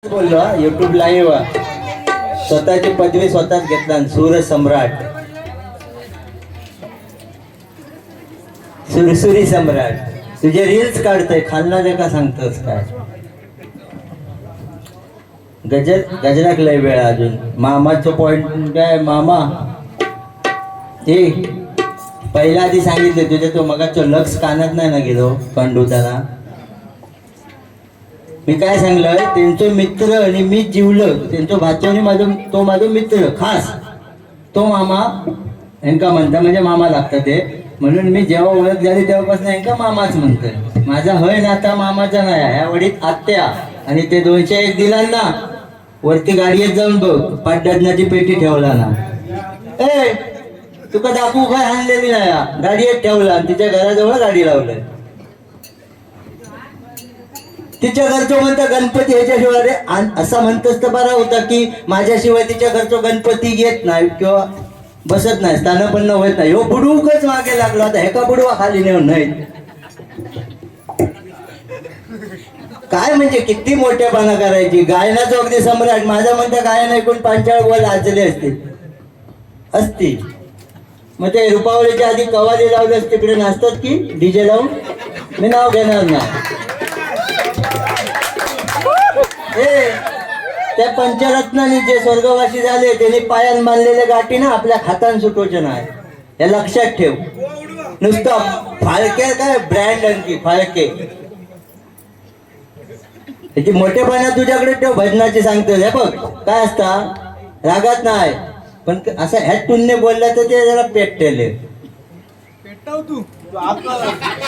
बोललो YouTube live स्वतःची पदवी स्वतःच घेतला सूर सम्राट सुरसुरी सम्राट तुझे रील्स काढतोय खालना जे का सांगतोस काय गजराक लय वेळ अजून मामाचं पॉइंट काय मामा हे पहिला आधी सांगितले तुझे तो मगाच लक्ष कानात नाही ना गेलो कंडू त्याला मी काय सांगलं त्यांचे मित्र आणि मी जीवलं त्यांचं भाच्याने माझं तो माझा मित्र खास तो मामा यांका म्हणता म्हणजे मामा लागतं ते म्हणून मी जेव्हा ओळख झाली तेव्हापासून यांका मामाच म्हणतोय माझा हय नाता मामाचा नाही ह्या वडीत आत्या आणि ते 201 दिला ना वरती गाडीत जाऊन बघ 5 डझनाची पेटी ठेवला ना ए तुका दाखवू काय आणलेली नाही गाडीत ठेवला तिच्या घराजवळ गाडी लावलंय तिच्या घरचं म्हणता गणपती ह्याच्याशिवाय रे असा म्हणतोस तर बरा होता की माझ्याशिवाय तिच्या घरचं गणपती घेत नाही किंवा बसत नाही स्थानपन्न होत नाही हो बुडूकच मागे लागलो आता हे का बुडवा खाली नेऊन नाही काय म्हणजे किती मोठेपणा करायची गायनाचं अगदी सम्राट माझा म्हणता गायन ऐकून 5-4 बोल आजले असतील मग ते रुपावलीच्या आधी कवाली लावल्यास तिकडे नाचतात की डीजे लावून मी नाव घेणार नाही त्या पंचरत्नांनी जे स्वर्गवासी झाले त्यांनी पायान बांधलेले गाठी ना आपल्या हातान सुटवचे नाही हे लक्षात ठेव नुसतं फाळके काय ब्रँड आणखी फाळके त्याची मोठेपणा तुझ्याकडे ठेव भजनाची सांगतो हे बघ काय असता रागात नाही पण असं ह्या टुनने बोलला तर ते जरा पेटले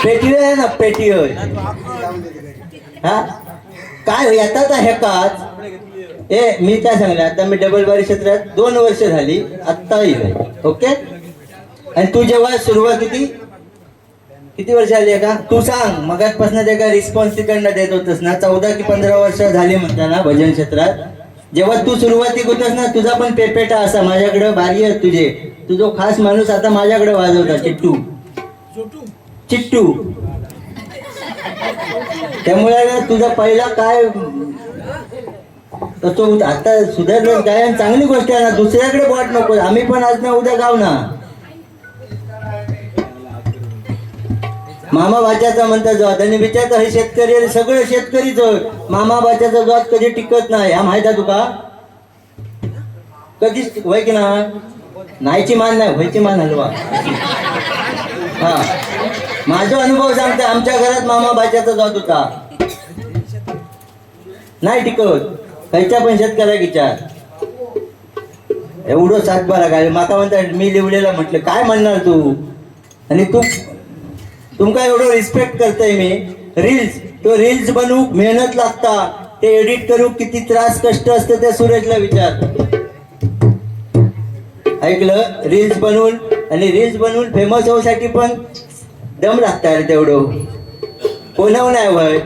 पेटी आहे ना पेटी हा काय येतात हे काच मी काय सांगलं आता मी डबल बारी क्षेत्रात 2 वर्ष झाली आत्ता येईल ओके आणि तू जेव्हा सुरुवात किती वर्ष आली आहे का तू सांग मगाचपासून ते काय रिस्पॉन्स तिकडनं देत होतस ना 14 की 15 वर्ष झाली म्हणता ना भजन क्षेत्रात जेव्हा तू सुरुवाती होतस ना तुझा पण पेपेटा असा माझ्याकडे भारी आहे तुझे तुझो खास माणूस आता माझ्याकडे वाजवता चिट्टू त्यामुळे तुझा पहिला काय तो आता सुधारलं गायन चांगली गोष्ट आहे ना दुसऱ्याकडे बोट नको आम्ही पण आज ना उद्या गाव ना मामा बाच्याचा म्हणता जात आणि विचारता हे शेतकरी सगळे शेतकरीच मामा बाच्याचा जात कधी टिकत नाही हा माहिती तुका कधीच होय की ना नाहीची मान नाही व्हायची मान हलवा हा माझा अनुभव सांगते आमच्या घरात मामा बाच्याचा जात होता नाही टिकत खायच्या पण शेतकऱ्या विचार एवढं 7-12 गाय माका म्हणतात मी लिवलेला म्हटलं काय म्हणणार तू आणि तुमका एवढं रिस्पेक्ट करतोय मी रील्स बनवू मेहनत लागता ते एडिट करू किती त्रास कष्ट असतं त्या सूरजला विचार ऐकलं रील्स बनवून फेमस होण्यासाठी पण दम लागता रे तेवढं कोणावर नाही वय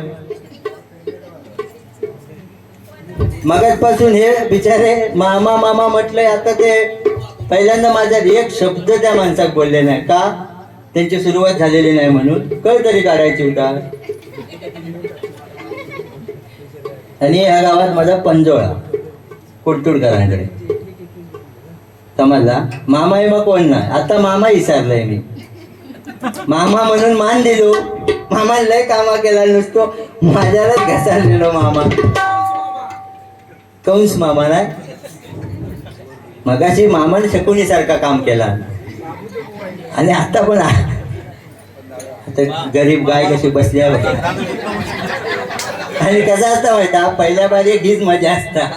मगाचपासून हे बिचारे मामा मामा म्हटलंय आता ते पहिल्यांदा माझा एक शब्द त्या माणसाक बोलले नाही का त्यांची सुरुवात झालेली नाही म्हणून कळ तरी काढायची होता आणि या गावात माझा पंजोळा कुडतुडकरांकडे समजला मामा हे मग कोण नाही आता मामा विसरलाय मी मामा म्हणून मान दिलो मामा लय कामा केला नुसतो माझ्यालाच घसारलेलो मामा कंस मामा नाही मगाशी मामाने शकुनी सारखा काम केला आणि आता पण आता गरीब गाय कशी बसल्या आणि कसा असता माहिती पहिल्या बारी हीच मजा असता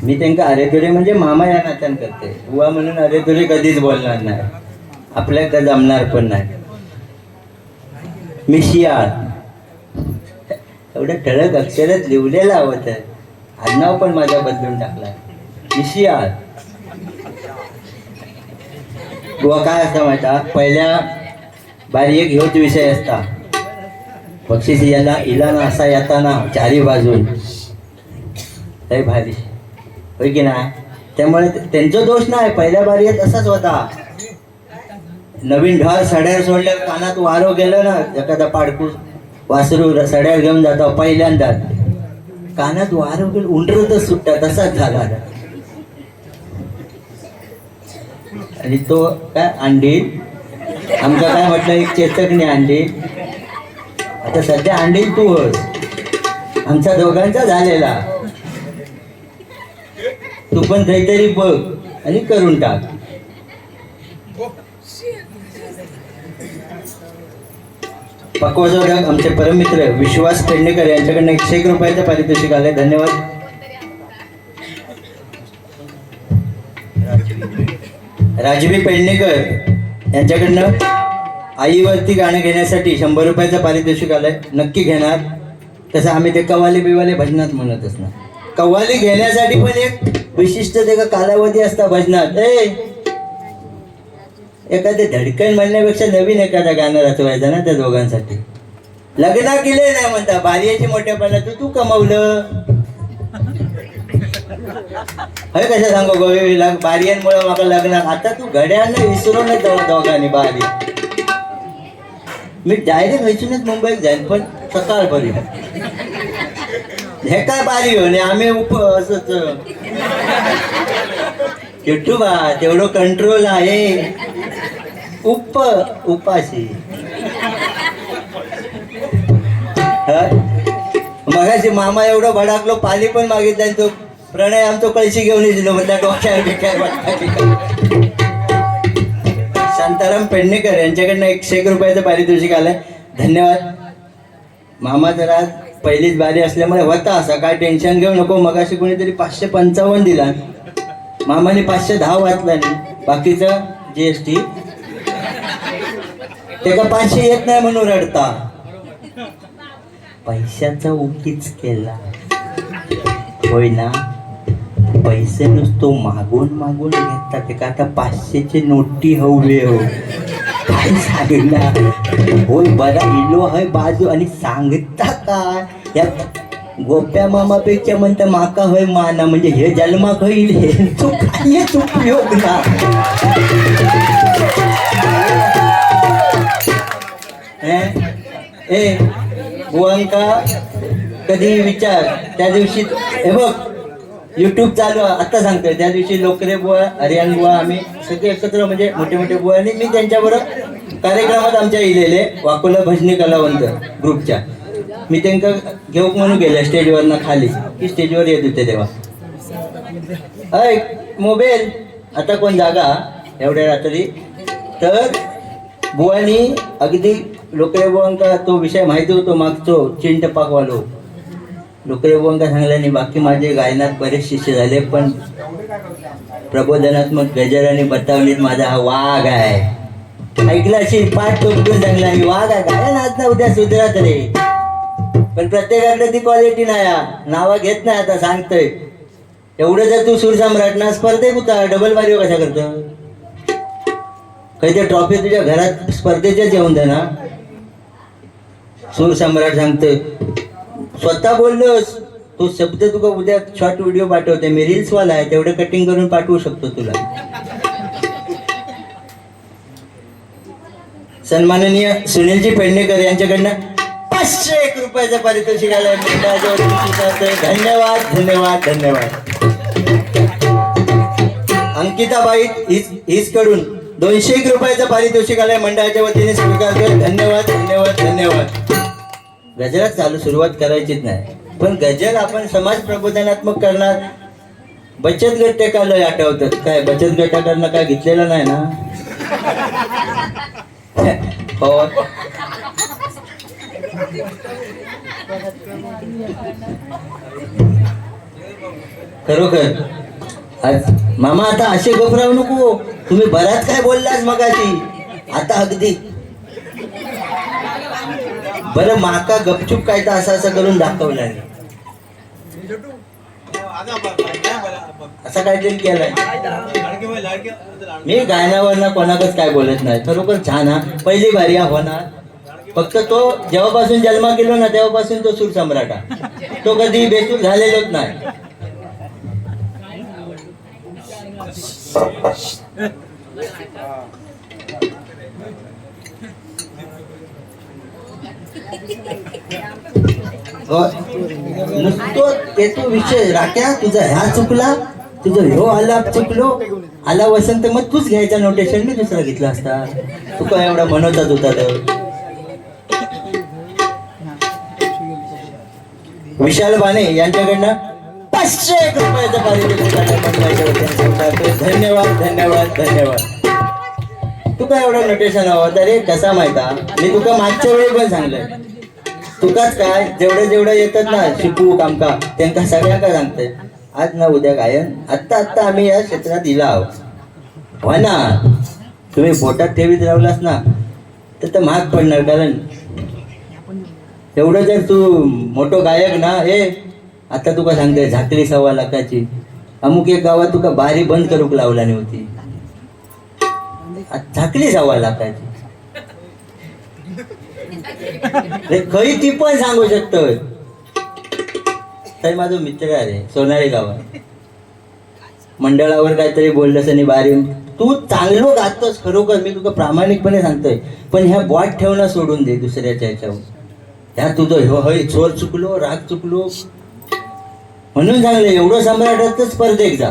मी त्यांना अरेतुरे म्हणजे मामा या नात्यान करते बुवा म्हणून अरेतुरे कधीच बोलणार नाही आपल्याला जमणार पण नाही मी शियाळ एवढं ठळक अक्षरात लिवलेलं होतं आडनाव पण माझा बदलून टाकला मी शियाळ बुवा काय असता माहिती पहिल्या बारी एक ह्योच विषय असता बक्षीस याला इला ना असा येताना चारी बाजून लय भारी होय की नाही त्यामुळे त्यांचा दोष नाही पहिल्या बारीत असाच होता नवीन ढाल सड्यावर सोडल्या कानात वारो गेलं ना एखादा पाडकूस वासरू सड्यावर घेऊन जातो पहिल्यांदाच कानात वार वगैरे उंडरतच सुटता तसाच झाला. आणि तो काय अंडील आमचा काय म्हटलं एक चेतकने अंडील. आता सध्या अंडील तू होस आमच्या दोघांचा झालेला. तू पण काहीतरी बघ आणि करून टाक. पक्वाजोडक आमचे परममित्र विश्वास पेडणेकर यांच्याकडनं 101 रुपयाचं पारितोषिक आलंय. धन्यवाद. राजवी पेडणेकर यांच्याकडनं आईवरती गाणं घेण्यासाठी 100 रुपयाचं पारितोषिक आलंय. नक्की घेणार. तसं आम्ही ते कव्वाली बिवाले भजनात म्हणतच ना. कव्वाली घेण्यासाठी पण एक विशिष्ट ते कालावधी असता भजनात. एखादे धडकन म्हणण्यापेक्षा नवीन एखादा गाणं रचवायचं ना त्या दोघांसाठी. लग्न केले नाही म्हणता बार्याची मोठ्यापणा तू कमवलं. अरे कसं सांगू गोवी बार्यांमुळे मला लग्न. आता तू घड्याळनं विसरूनच जाऊ दोघांनी बारी. मी डायरेक्ट व्हायचूनच मुंबईत जाईन पण सकाळपर्यंत हे काय बारी हो. आम्ही असंच युट्यूबा तेवढं कंट्रोल आहे. उपाशी मगाशी मामा एवढं भडाकलो पाणी पण मागितलं. तो प्रणय आमचं कळशी घेऊन दिलो म्हटलं डोक्यावर. शांताराम पेडणेकर यांच्याकडनं 101 रुपयाचं पारितोषिक आलंय. धन्यवाद. मामा जरा पहिलीच बारी असल्यामुळे होता असा काय टेन्शन घेऊ नको. मगाशी कोणीतरी 555 दिला. मामाने 510 वाचला नाही. बाकीचं GST ते का 500 येत नाही म्हणून रडता. पैशाचा उकीच केला होय ना. पैसे नुसतो मागून मागून घेतात. ते का आता 500ची नोटी हवे हो. काय सांगितलं होय बरा इलो है बाजू. आणि सांगता काय या गोप्या मामापेक्षा म्हणता माका होय माना. म्हणजे हे जन्मा होईल हे तू काय उपयोग ना. बुवांका कधी विचार त्या दिवशी हे बघ युट्यूब चालू आता सांगतोय. त्या दिवशी लोकरे बुवा हरियाण बुवा आम्ही सगळे एकत्र म्हणजे मोठे मोठे बुवा. आणि मी त्यांच्याबरोबर कार्यक्रमात आमच्या इलेले वाकोला भजनी कलावंत ग्रुपच्या मी त्यांना घेऊक म्हणून गेले स्टेजवरनं खाली की स्टेजवर येत होते तेव्हा. अय मोबाईल आता कोण जागा एवढ्या रात्री. तर बुवानी अगदी लोकरे बुवांका तो विषय माहिती होतो मागचो चिंट पाकवालो. लोकरे बुवांका सांगला नाही. बाकी माझे गायनात बरेच शिष्य झाले पण प्रबोधनात्मक गजर आणि बतावणीत माझा हा वाघ आहे. ऐकला अशी पाठ टोकून सांगला मी वाघ आहे. गायन आज ना उद्या सुधरत रे. पण प्रत्येकाकडे ती क्वालिटी नाही. नावा घेत नाही. आता सांगतोय एवढं जर तू सूरसम्राट ना स्पर्धे कुठं डबल बारी कशा करतो. काही ते ट्रॉफी तुझ्या घरात स्पर्धेच्याच येऊन दे ना. सूरसम्राट सांगतोय स्वतः बोललोस. तो शब्द तुका उद्या शॉर्ट व्हिडिओ पाठवते. मी रील्स वाला आहे तेवढं कटिंग करून पाठवू शकतो तुला. सन्माननीय सुनीलजी पेडणेकर यांच्याकडनं 501 रुपयाचं पारितोषिक आलंय. धन्यवाद धन्यवाद धन्यवाद. अंकिताबाई हिच कडून 201 रुपयाचं पारितोषिक आलंय. मंडळाच्या वतीने स्वीकारतोय. धन्यवाद धन्यवाद धन्यवाद. गजरात चालू सुरुवात करायचीच नाही पण गजर आपण समाज प्रबोधनात्मक करणार. बचत गट ते काय आठवतात काय. बचत गटाकडनं काय घेतलेलं नाही ना. हो खरोखर आज मामा आता असे घबरावू नको. तुम्ही बराच काय बोललास मगाशी. आता अगदी बरं माका गपचूप काय तर असं करून दाखवलं नाही. असं काहीतरी केलंय. मी गायनावरनं कोणाकच काय बोलत नाही. खरोखर छान हा. पहिली बारी हा होणार. फक्त तो जेव्हापासून जन्म केलो ना तेव्हापासून तो सूरसम्राट हा. तो कधी बेसूर झालेलोच नाही. नुसतो ते तो विषय राख्या तुझा ह्या चुकला, तुझं ह्यो आलाप चुकलो, आला वसंत मग तूच घ्यायचा नोटेशन, मी दुसरा घेतला असता. तू काय एवढा म्हणवताच होता तर. विशाल बाणे यांच्याकडनं 501 रुपयाचं पारितोषिक. धन्यवाद धन्यवाद धन्यवाद. तुका एवढं नोटेशन हवं तर रे कसा माहिता, मी तुका मागच्या वेळी पण सांगलंय, तुकाच काय जेवढं जेवढं येतात ना शिकू कामका त्यांना सगळ्यांका सांगतंय. आज ना उद्या गायन आत्ता आत्ता आम्ही या क्षेत्रात इला आहोत. हो ना, तुम्ही पोटात ठेवीत राहिलास ना तर महाग पडणार. कारण एवढं जर तू मोठो गायक ना, हे आता तुका सांगते झाकली 1.25 लाखाची, अमुक एक गावात तुका बारी बंद करूक लावला नव्हती, झाकली 1.25 लाखाची. खरी ती पण सांगू शकतोय. माझा मित्र आहे सोनारी गावात, मंडळावर काहीतरी बोललंस आणि बारी, तू चांगलं गातोस खरोखर, मी तुका प्रामाणिकपणे सांगतोय, पण ह्या बॉट ठेवणं सोडून दे दुसऱ्याच्या ह्याच्यावर. ह्या तुझं होय चोर चुकलो, राग चुकलो म्हणून सांगले. एवढं सम्राटात स्पर्धेक जा,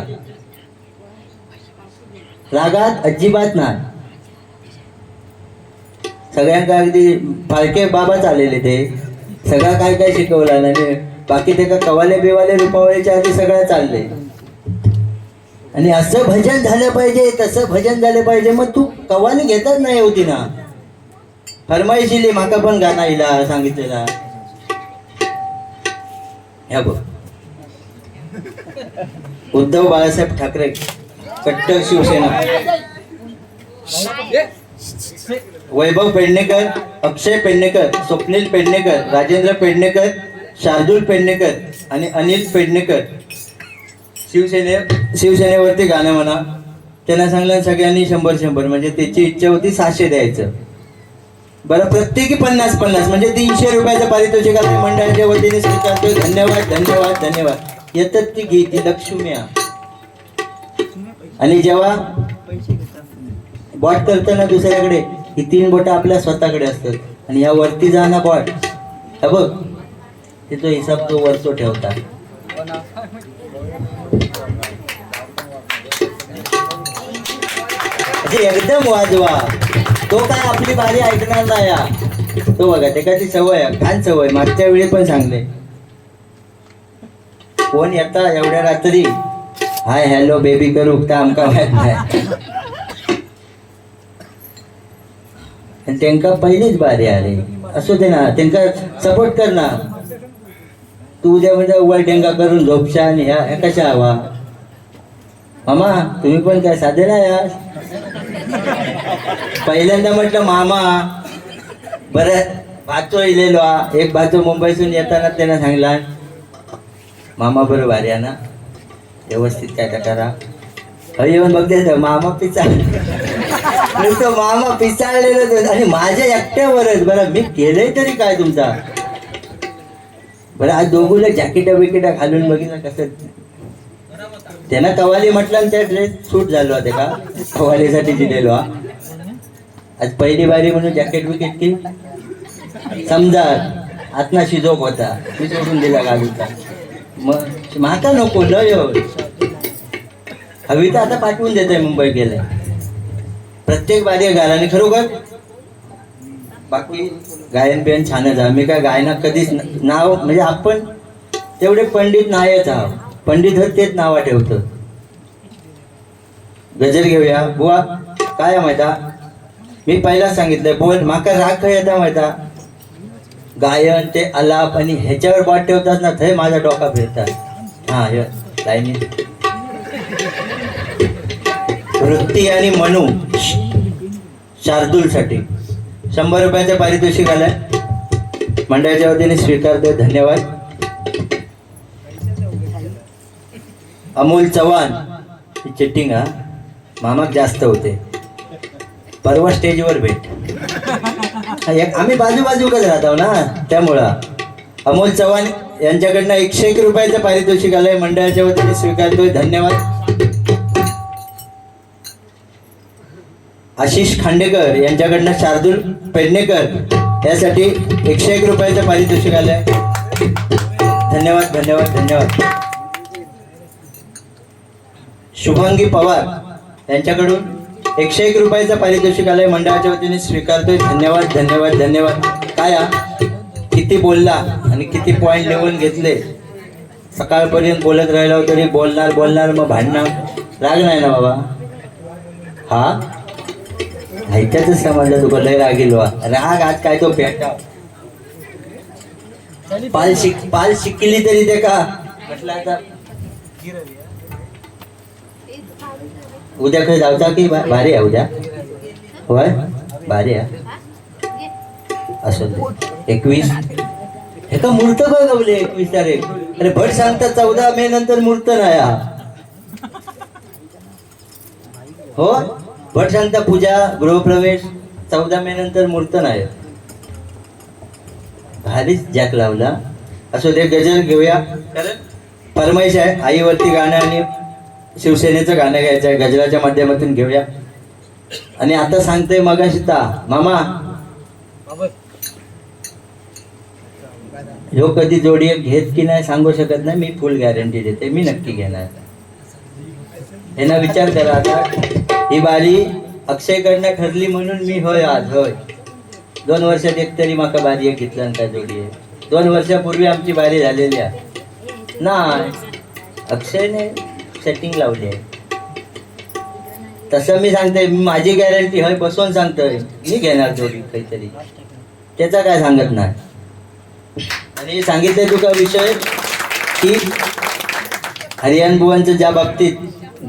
रागात अजिबात नाही. सगळ्यांना अगदी फाळके बाबाच आलेले, ते सगळं काय काय शिकवलं नाही. बाकी ते का कवाले बिवाले रुपावळीच्या आधी सगळं चाललंय. आणि असं भजन झालं पाहिजे, तसं भजन झालं पाहिजे. मग तू कवाली घेतच नाही होती ना, फरमाईशिली माका पण गाणं इला सांगितलेला. ह्या बघ, उद्धव बाळासाहेब ठाकरे कट्टर शिवसेना, वैभव पेडणेकर, अक्षय पेडणेकर, स्वप्नील पेडणेकर, राजेंद्र पेडणेकर, शार्दूल पेडणेकर आणि अनिल पेडणेकर शिवसेनेवरती गाणं म्हणा. त्यांना सांगलं सगळ्यांनी 100-100, म्हणजे त्याची इच्छा होती 600 द्यायचं. बरं, प्रत्येकी 50-50 म्हणजे 300 रुपयाचं पारितोषिक आम्ही मंडळाच्या वतीने स्वीकारतोय. धन्यवाद धन्यवाद धन्यवाद. येतात ती घे, ती लक्ष्मी. आणि जेव्हा बॉट करताना दुसऱ्याकडे ही 3 बोटं आपल्या स्वतःकडे असतात, आणि ह्या वरती जाणं बॉट, हा बघ तिथं हिसाब तो वरतो ठेवता. एकदम वाजवा, तो काय आपली बारी ऐकणार नाही. तो बघा ते काय ती सवय घाण सवय. मागच्या वेळी पण सांगले, कोण येता एवढ्या रात्री हाय हॅलो बेबी करू तर आमका माहित नाही. त्यांका पहिलीच बारी आली, असू दे ना, त्यांका सपोर्ट कर ना. तू उद्या म्हणजे उघड डेंगा करून झोपशा आणि ह्या कशा हवा. मामा तुम्ही पण काय साधे ना यार. पहिल्यांदा म्हटलं मामा, बरं भाचो इलेलो, एक भाचो मुंबईतून येताना त्यांना सांगला मामा बरोबर भारी आहे ना, व्यवस्थित काय करा. येऊन बघते मामा नुसतं मामा पिसाळलेलं, आणि माझ्या एकट्यावरच. बरं मी केलंय तरी काय तुमचा. बरं आज दोघूला जॅकेटा बिकेटा घालून बघितलं कसं. त्यांना कवाली म्हटलं त्या ड्रेस सूट झालो होते का, कवालीसाठी दिलेलो. आज पहिली बारी म्हणून जॅकेट बिकेट की समजा आतना शिजोक होता, मी सोडून दिला घालूचा. मग माका नको लय हवी तर आता पाठवून देत आहे, मुंबई गेलंय. प्रत्येक बारी गायला खरोखर. बाकी गायन बियन छानच आहे. मी काय गायनात कधीच नाव, म्हणजे आपण तेवढे पंडित नाहीच आहोत. पंडित होत तेच नावा ठेवतं. गजर घेऊया बुवा. काय माहिता, मी पहिलाच सांगितलं बोल माका राग काय येता माहिता, गायन ते आलाप आणि ह्याच्यावर बात ठेवतात ना, थंय माझा डोका फिरतात. हा लाईनी वृत्ती आणि मनू शार्दूल साठी 100 रुपयाचं पारितोषिक आलंय, मंडळाच्या वतीने स्वीकारतोय. धन्यवाद. अमोल चव्हाण, चिटिंग हा मामाक जास्त होते. परवा स्टेजवर भेट, आम्ही बाजूबाजूकच राहतो ना, त्यामुळं अमोल चव्हाण यांच्याकडनं 101 रुपयाचं पारितोषिक आलंय, मंडळाच्या वतीने स्वीकारतोय. धन्यवाद. आशिष खांडेकर यांच्याकडनं शार्दूल पेडणेकर यासाठी 101 रुपयाचं पारितोषिक आलंय. धन्यवाद धन्यवाद धन्यवाद. शुभांगी पवार यांच्याकडून 101 रुपयाचा पारितोषिक आलंय, मंडळाच्या वतीने स्वीकारतोय. धन्यवाद धन्यवाद धन्यवाद. काय किती बोलला आणि किती पॉइंट लिहून घेतले. सकाळपर्यंत बोलत राहिलो तरी बोलणार बोलणार मग भांडणार. राग नाही ना बाबा? हा ऐकायचंच समजलं तुका लय रागील वा. राग आज काय तो पेटा पाल शिकली तरी ते का म्हटलं. आता उद्या काही जाऊचा की भारी आहे उद्या? होय भारी आहे. असं 21 हे का मूर्त काय गवले 21 तारीख? अरे भट सांगतात 14 मे नंतर मूर्त नाही हो. भट सांगता पूजा गृहप्रवेश 14 मे नंतर मूर्त नाही. भारीच जॅक लावला. असो ते गजल घेऊया. फरमाईश आहे आईवरती गाणं आणि शिवसेनेचं गाणं घ्यायचं आहे. गजलाच्या माध्यमातून घेऊया. आणि आता सांगतोय मगाशी मामा ह्यो कधी जोडी घेत की नाही सांगू शकत नाही. मी फुल गॅरंटी देते मी नक्की घेणार. ह्याना विचार करा. आता ही बारी अक्षयकडनं ठरली म्हणून मी होय आज होय. 2 वर्षात एक तरी माका बारी घेतलं का जोडी आहे. 2 वर्षापूर्वी आमची बारी झालेली आहे नाही. अक्षयने सेटिंग लावली आहे. तसं मी सांगतोय माझी गॅरंटी होय बसवून सांगतोय मी घेणार जोडी काहीतरी. त्याचा काय सांगत नाही. आणि सांगितलंय तुका विषय की हरियाण बुवांचं ज्या बाबतीत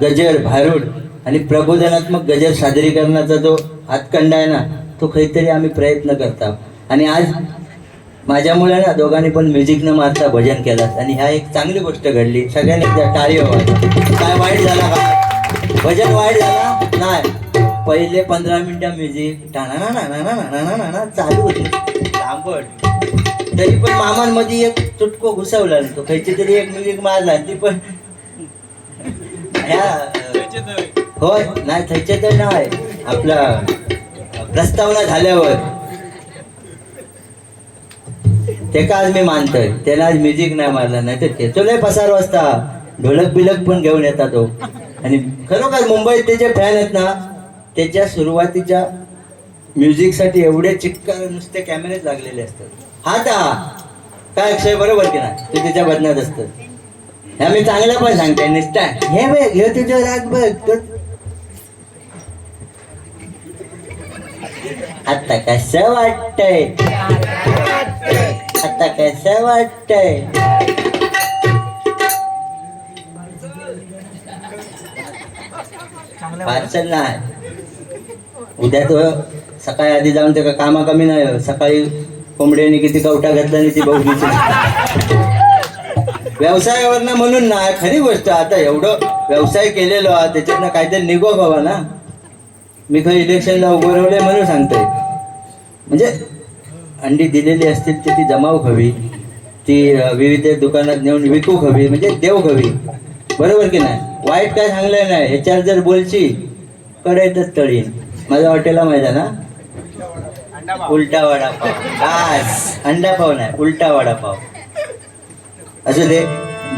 गजर भारूड आणि प्रबोधनात्मक गजर सादरीकरणाचा जो हातखंडा आहे ना तो काहीतरी आम्ही प्रयत्न करतो. आणि आज माझ्यामुळे ना दोघांनी पण म्युझिक न मारता भजन केलात आणि ह्या एक चांगली गोष्ट घडली. सगळ्यांनी एकदा टाळी व्हावी. काय वाईट झाला का? भजन वाईट झाला नाही. पहिले 15 मिनिटं म्युझिक टाणा चालू होते लांबट. तरी पण मामांमध्ये एक चुटको घुसवला तो काहीची तरी एक म्युझिक मारला. ती पण ह्या होय नाही त्याचे तर नाही. आपला प्रस्तावना झाल्यावर ते का आज मी मानतोय त्याला आज म्युझिक नाही मारला. नाही तर त्याचं लय पसार वाजता ढोलक बिलक पण घेऊन येतात तो. आणि खरोखर मुंबईत त्याचे फॅन आहेत ना त्याच्या सुरुवातीच्या म्युझिकसाठी एवढे चिक्कार नुसते कॅमेरेत लागलेले असतात. हा काय अक्षय बरोबर की नाही? ते त्याच्या बदनात असतं. ह्या मी चांगलं पण सांगते निष्ठा हे बघ हे तुझं राग बघ. आता कसं वाटतंय? आता कसं वाटतंय? पार्सल नाही. उद्या तो सकाळी आधी जाऊन ते कामा कमी नाही. सकाळी कोंबड्याने किती कवटा घातला आणि ती बहुलीची व्यवसायावर ना म्हणून ना खरी गोष्ट. आता एवढं व्यवसाय केलेलो त्याच्यातनं काहीतरी निघो हवा ना. मी काही इलेक्शनला उभं राहिलोय म्हणून सांगतोय. म्हणजे अंडी दिलेली असतील तर ती जमाव हवी. ती विविध दुकानात नेऊन विकू हवी. म्हणजे देऊ हवी. बरोबर की नाही? वाईट काय सांगलंय नाही. ह्याच्यावर जर बोलची कडायतच तळीन. माझ्या हॉटेलला माहिती ना उलटा वडापाव. बस अंडापाव नाही उलटा वडापाव. असं ते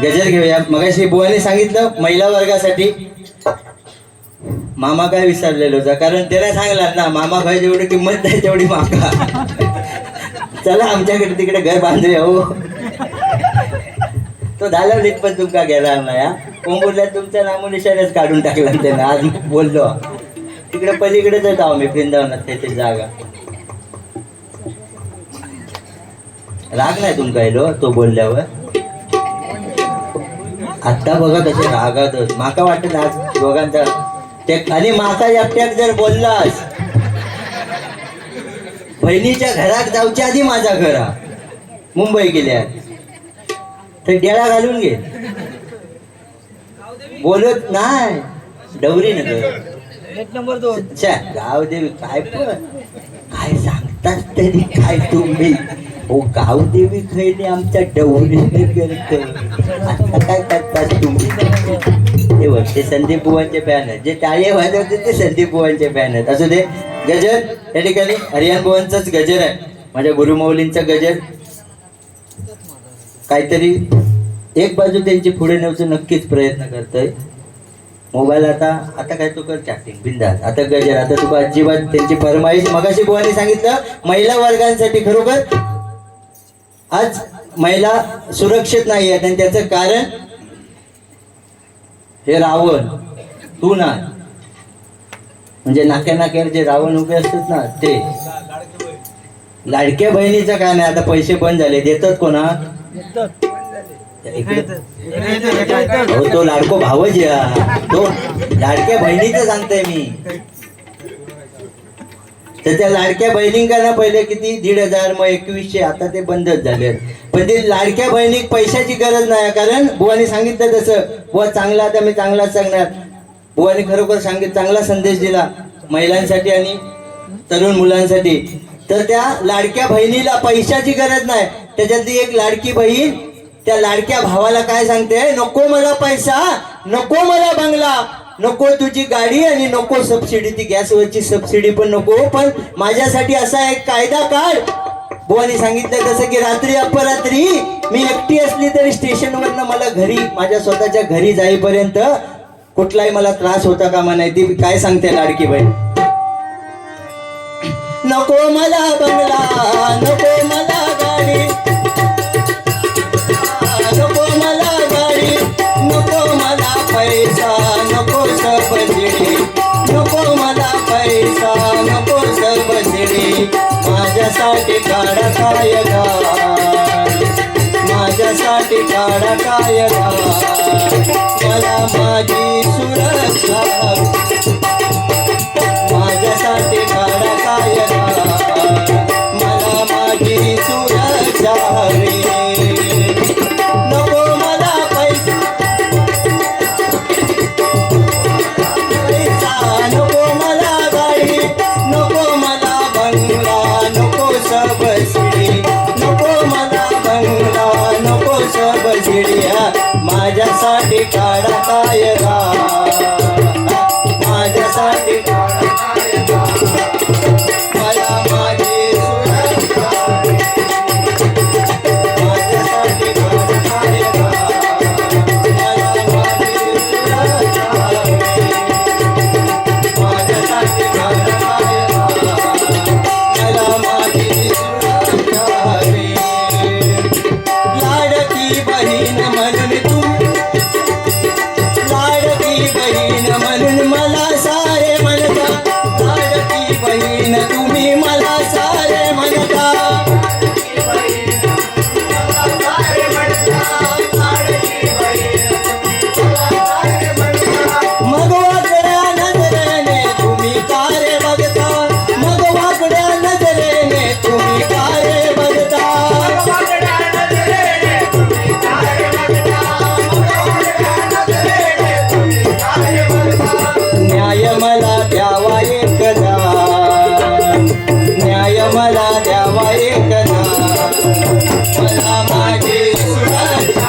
गजल घेऊया. मगाशी बुवाने सांगितलं महिला वर्गासाठी मामा काय विसरलेलो होता. कारण त्याला सांगला ना मामा भाई जेवढी किंमत नाही तेवढी माका. चला आमच्याकडे तिकडे घर बांधूया हो. तो झाला पण तुमका गेला नाही. कोंबुर्ल्यात तुमच्या नामोनिशाणच काढून टाकला त्यानं. आज बोललो तिकडे पलीकडेच येत आहो मी वृंदावनात त्याची जागा. राग नाही तुमका येलो तो बोलल्यावर? आता बघा कसे रागात. माका वाटत आज दोघांचा आणि माका एकट्याक जर बोललास बहिणीच्या घरात जाऊच्या आधी माझा घरा मुंबई गेल्या तर डेळा घालून घे. बोलत नाही डवरी नगर 2 गावदेवी काय पण काय सांगतात तरी काय तुम्ही हो. गावदेवी खैली आमच्या डवरी नगर. आता काय करतात तुम्ही? ते संदीप बुवांचे फॅन आहेत. जे टाळे वाजवते ते संदीप बुवांचे फॅन आहेत. असू दे. गजर या ठिकाणी हरियाण बुवांचाच गजर आहे. माझ्या गुरुमौलींचा गजर काहीतरी एक बाजू त्यांची पुढे नेऊचं नक्कीच प्रयत्न करतोय. मोबाईल आता आता काय तू कर चॅटिंग बिंदास. आता गजर आता तुका अजिबात त्यांची फरमाईश मगाशी बुवानी सांगितलं महिला वर्गांसाठी खरोखर आज महिला सुरक्षित नाही आहेत आणि त्याचं कारण हे रावण तू ना म्हणजे नाक्या नाक्यावर जे रावण उभे असतात ना ते. लाडक्या बहिणीचं काय नाही आता पैसे बंद झाले देतात कोणा हो तो लाडको भावच या तो लाडक्या बहिणीचं सांगतोय मी. तर त्या लाडक्या बहिणींका ना पहिले किती 1,500 मग 2,100 आता ते बंदच झाले. पण ते लाडक्या बहिणीक पैशाची गरज नाही कारण बुवानी सांगितलं तसं बुवा चांगला आता मी चांगलाच सांगणार. बुवानी खरोखर चांगला संदेश दिला महिलांसाठी आणि तरुण मुलांसाठी. तर त्या लाडक्या बहिणीला पैशाची गरज नाही. त्याच्यातली एक लाडकी बहीण त्या लाडक्या भावाला काय सांगते, नको मला पैसा, नको मला बंगला, नको तुझी गाडी आणि नको सबसिडी, ती गॅसवरची सबसिडी पण नको, पण माझ्यासाठी असा एक कायदा काढ. बुवानी सांगितलं तसं की रात्री अपरात्री मी एकटी असली तरी स्टेशनवरनं मला घरी माझ्या स्वतःच्या घरी जाईपर्यंत कुठलाही मला त्रास होता कामा नाही. ती काय सांगते लाडकी बहीण, नको मला बंगला, नको मला गाडी, नको मला गाडी, नको मला पैसा, नको सबसिडी, नको मला पैसा, नको सबसिडी, माझ्यासाठी काढा कायदा, माझ्यासाठी काढा कायदा, मला माझी सुरक्षा, माझ्यासाठी काढा कायदा, मला माझी सुरक्षा हवी. नको मला पैसा, नको मला गाडी, नको मला बंगला, नको सबसिडी, नको मला बंगला, नको सबसिडी, माझ्यासाठी काढा कायदा, माझ्यासाठी काढा कायदा, मला माझी सुरक्षा, माझ्यासाठी काढा कायदा, मला माझी सुरक्षा, माझ्यासाठी काढा कायदा, मला माझी सुरक्षा हवी. लाडकी बहीण म्हणून तू, लाडकी बहीण म्हणून मला सारे म्हणता, लाडकी बहीण तुम्ही मला सारे म्हणता, मग वाकड्या नजरेने तुम्ही कारे बघता, मग वाकड्या नजरेने तुम्ही कारे बघता, न्याय मला द्यावा एकदा, न्याय मला द्यावा एकदा, मला माझी सुरक्षा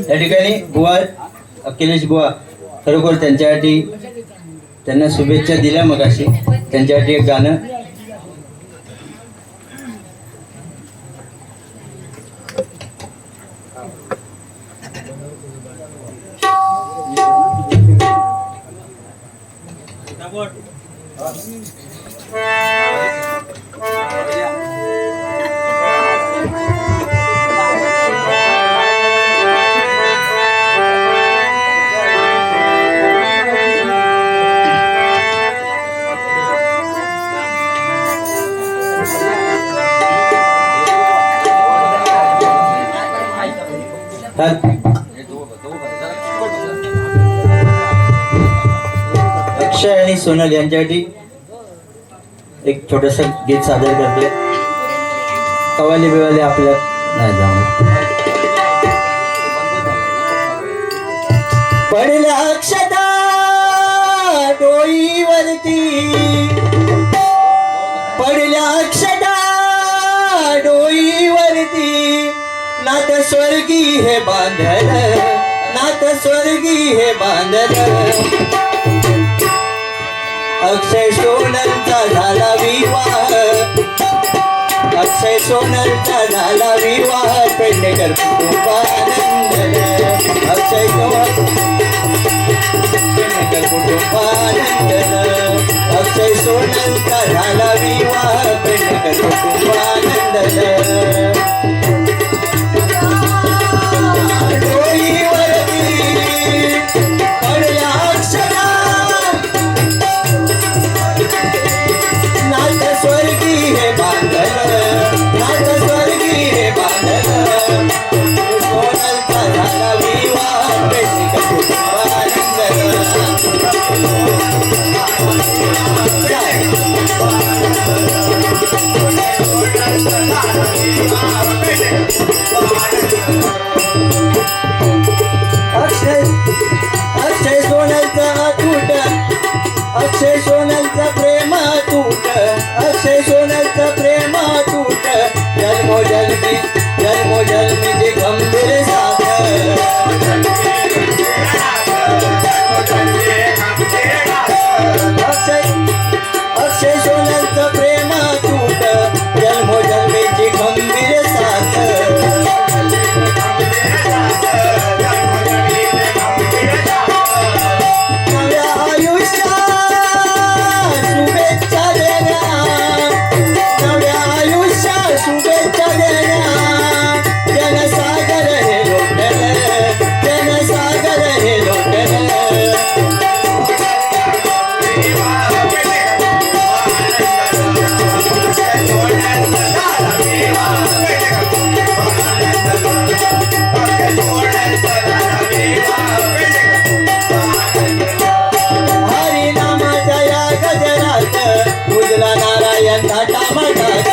या ठिकाणी बुवा अखिलेश बुवा खरोखर त्यांच्यासाठी त्यांना शुभेच्छा दिल्या मगाशी. त्यांच्यासाठी एक गाणं अक्षय आणि सोनल यांच्यासाठी एक छोटस गीत सादर करतोय. कवाली बिवाली आपल्या नाही जाऊ. पडल्या अक्षता डोईवरती, पडल्या अक्षता डोईवरती, नाथ स्वर्गी हे बांधल, नाथ स्वर्गी हे बांधल. अक्षय सोनलचा झाला विवाह, अक्षय सोनलचा झाला विवाह, पेडणेकर कुटुंबानंदन. अक्षय पेडणेकर कुटुंबानंदन, अक्षय सोनलचा झाला विवाह, पेडणेकर कुटुंबानंदन. डोईवरती पडल्या अक्षता, नाथ स्वर्गी हे बांधल, नाथ स्वर्गी हे बांधल. सोनलचा झाला विवाह, पेडणेकर कुटुंबानंदन. अक्षय अक्षय सोनलचा अतूट, अक्षय सोनलचा प्रेम अतूट, अक्षय सोनलचा प्रेम अतूट. जन्मोजन्मी जन्मोजन्मी जे गंभीर साथ, अक्षय अक्षय सोनलचा प्रेम अतूट, जन्मोजन्मीची गंभीर साथ. नव्या आयुष्यात शुभेच्छा देण्या, नव्या आयुष्यात शुभेच्छा देण्या. जनसागर हे लोटल, जनसागर हे लोटल. हरिनामाच्या या गजरात उजला नारायण थाटामाटात,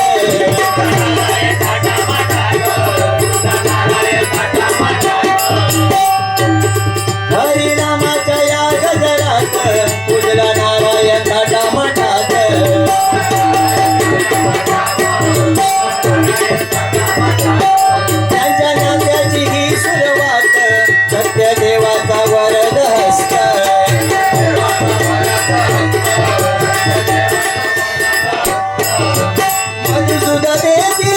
हरिनामाच्या या गजरात उजला नारायण थाटामाटात. त्यांच्या नात्याची ही सुरुवात, सत्यदेवाचा वरद हस्त. मधुसूदन देवी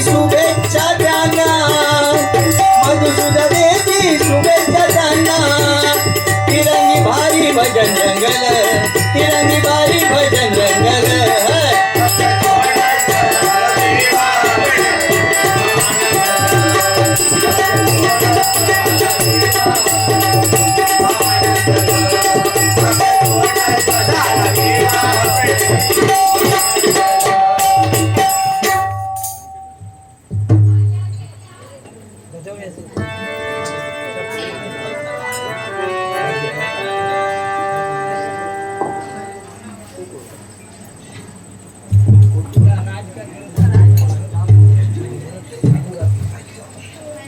शुभेच्छा त्यांना, मधुसूदन देवी शुभेच्छा त्यांना. तिरंगी भारी भजन रंगल, तिरंगी भारी भजन रंगल.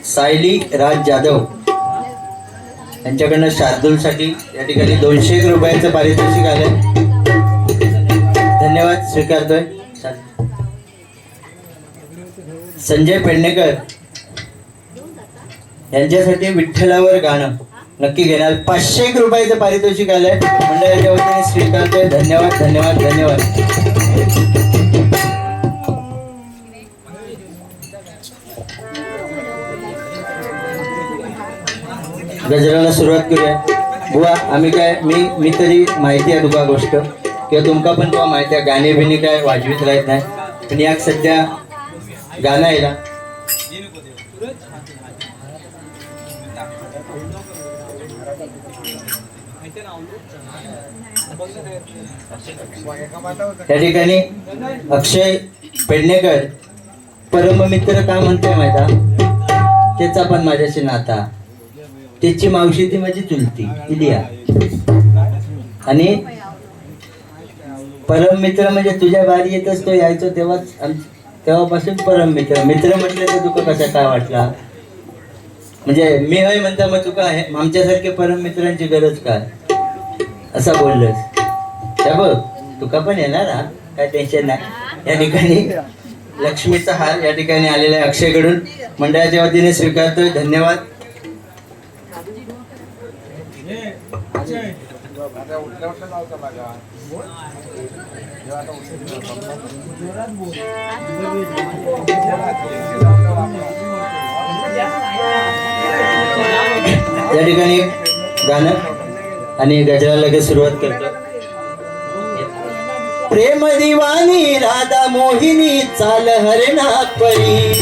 सायली राज जाधव यांच्याकडनं शार्दूलसाठी या ठिकाणी 200 रुपयाचं पारितोषिक आलंय. धन्यवाद स्वीकारतोय. संजय पेडणेकर यांच्यासाठी विठ्ठलावर गाणं नक्की घेणार 500 रुपयाचं पारितोषिक आलंय. मंडळाच्या वतीने स्वीकारतोय. धन्यवाद धन्यवाद धन्यवाद. गजराला सुरुवात करूया. बुवा आम्ही काय मी तरी माहिती आहे तुका गोष्ट किंवा तुमका पण तुला माहिती आहे, गाणे बिणे काय वाजवीत राहत नाही, पण याक सध्या गाणं आयला. त्या ठिकाणी अक्षय पेडणेकर परममित्र काय म्हणतोय माहिती, त्याचा पण माझ्याशी नाता, त्याची मावशी ती माझी चुलती इलिया, आणि परम मित्र म्हणजे तुझ्या बारी येतच तो यायचो तेव्हाच, तेव्हापासून परम मित्र. मित्र म्हटलं तर तुका कसा काय वाटला? म्हणजे मी हय म्हणता मग तुका आहे आमच्यासारखे परममित्रांची गरज काय असं बोललंस त्या बघ तुका पण येणार हा काय टेन्शन नाही. या ठिकाणी लक्ष्मीचा हार या ठिकाणी आलेला आहे अक्षयकडून मंडळाच्या वतीने स्वीकारतोय. धन्यवाद. या ठिकाणी गाणं आणि गजराला लगेच सुरुवात करतो. प्रेम दिवानी राधा मोहिनी चाल हरणा परी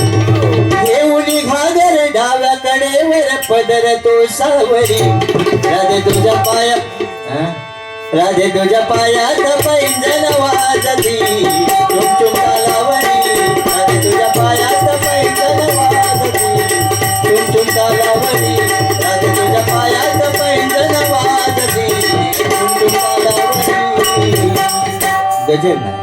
घेऊनी घागर डाव्या कडेवर पदर तो सावरी राधे तुझ्या पाया राधे तुझ्या पायात पैंजण वाजती चुम चुम तालावरी राधे तुझ्या पायात पैंजण वाजती चुम चुम तालावरी राधे तुझ्या पायात पैंजण वाजती चुम चुम तालावरी. गजर नाही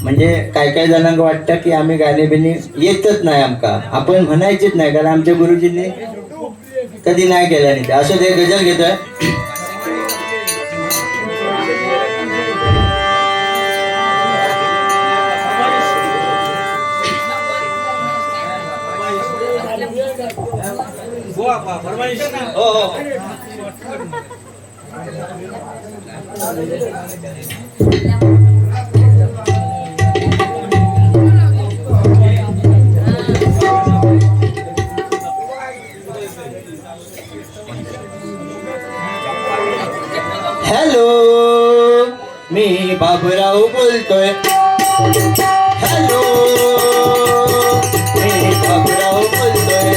म्हणजे काय काय जणांना वाटतं की आम्ही गाणे बिणे येतच नाही आमका आपण म्हणायचीच नाही कारण आमच्या गुरुजींनी कधी नाही केलं नाही. असं ते गजल घेतोय. हॅलो मी बाबूराव बोलतोय. हॅलो मी बाबूराव बोलतोय.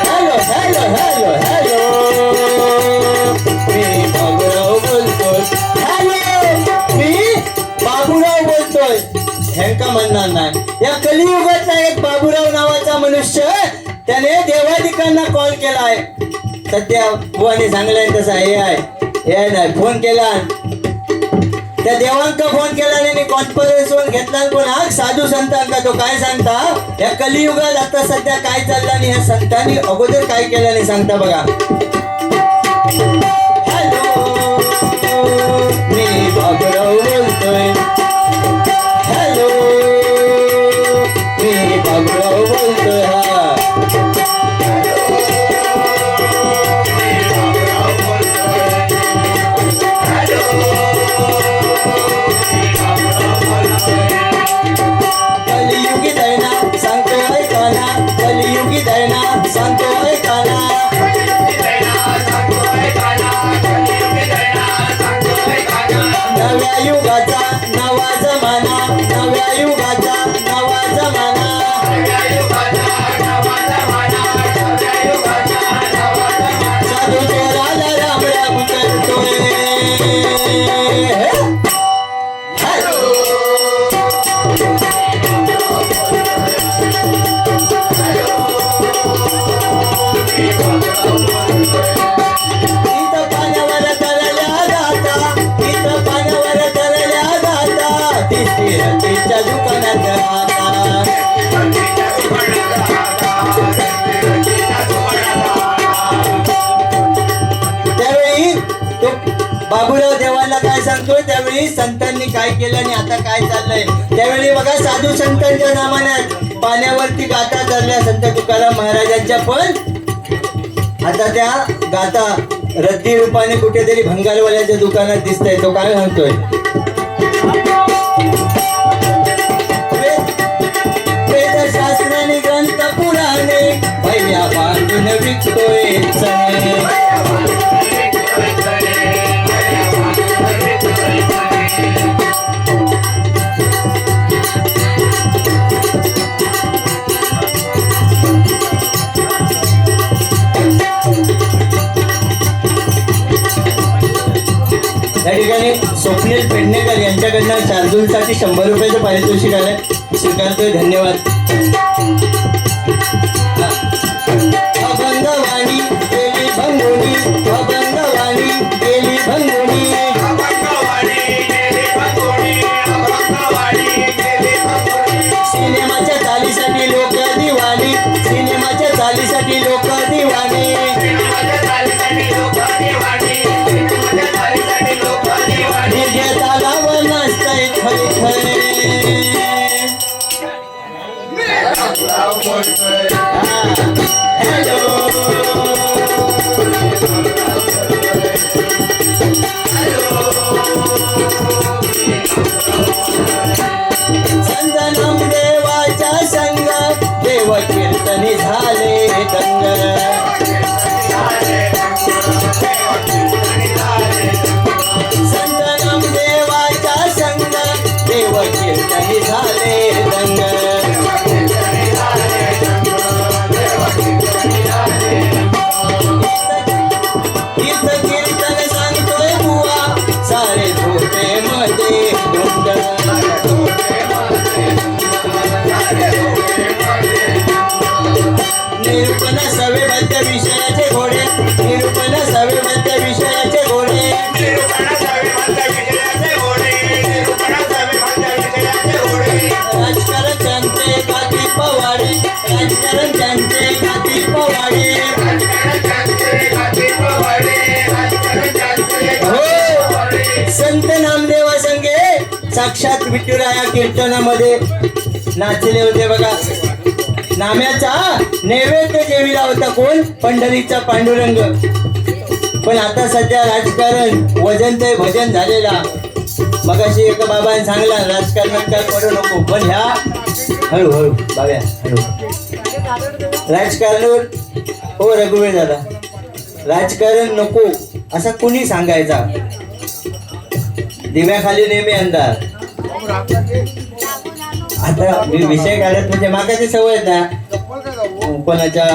हॅलो हॅलो हॅलो हॅलो मी बाबूराव बोलतोय. हॅलो मी बाबूराव बोलतोय. ह्यांका म्हणणार नाही. या कलियुगातला एक बाबूराव नावाचा मनुष्य त्याने देवाधिकांना कॉल केलाय. सध्या बुवाने सांगलाय तसा हे आहे नाही फोन केला त्या देवांका फोन केला आणि कॉन्फरन्स वर घेतला कोणा साधू संतांका तो काय सांगता या कलियुगात आता सध्या काय चाललं आणि ह्या संतांनी अगोदर काय केलं नाही सांगता बघा. हॅलो मी बाबूराव बोलतोय. हॅलो मी बाबूराव बोलतोय. कलियुगी दैना सांगतो ऐकाना कलियुगी दैना सांगतो ऐकाना नव्या युगाचा नवा जमाना नव्या युगाचा नवा जमाना साधू चोराला राम राम करतोय. इथं पाण्यावर तरल्या जाता इथं पाण्यावर तरल्या जाता तिच्या दुकानात राहता. त्यावेळी तो बाबूराव देवाला काय सांगतोय त्यावेळी संतांनी काय केलं आणि आता काय चाललंय त्यावेळी बघा साधू संतांच्या नामाने पाण्यावरती गाथा धरल्या संत तुकाराम महाराजांच्या पण आता त्या गाथा रद्दी रूपाने कुठेतरी भंगारवाल्याच्या दुकानात दिसतंय. तो काय म्हणतोय वेदशास्त्राने ग्रंथ पुराणे पहिल्या बांधून विकतोय चणे. या ठिकाणी स्वप्नील पेडणेकर यांच्याकडनं शार्दूलसाठी 100 रुपयाचं पारितोषिक आलंय स्वीकारतोय. धन्यवाद. अभंगवाणी गेली भंगोनी अभंगवाणी गेली भंगोडी सिनेमाच्या चालीसाठी लोक दिवाणी सिनेमाच्या चालीसाठी लोक दिवाणी तालावर नाचताय खरे खरे संत नामदेवाच्या संग देव कीर्तनी झाले दंग संत नामदेवाच्या संग देव कीर्तनी झाले दंग तीर्थ कीर्तन सांगतोय बुवा सारे झोपे मध्ये धुंद निरूपण सवेबद्ध विषयाचे घोडे निरूपण सवेबद्ध विषयाचे घोडे राजकारण त्यांचे काठी पवाडे राजकारण त्यांचे काठी पवाडे हो संत नामदेवा संगे साक्षात विठुराया कीर्तनामध्ये नाचले होते बघा. नाम्याचा नैवेद्य जेविला होता कोण? पंढरीचा पांडुरंग. पण आता सध्या राजकारण वजन ते भजन झालेला. मगाशी एका बाबाने सांगला राजकारणात काय करू नको पण ह्या हळूहळू बाब्या हळू राजकारणावर हो रघुवीर दादा राजकारण नको असा कुणी सांगायचा. दिव्याखाली नेहमी अंधार. आता मी विषय काढत म्हणजे मागाची सवय ना कोणाच्या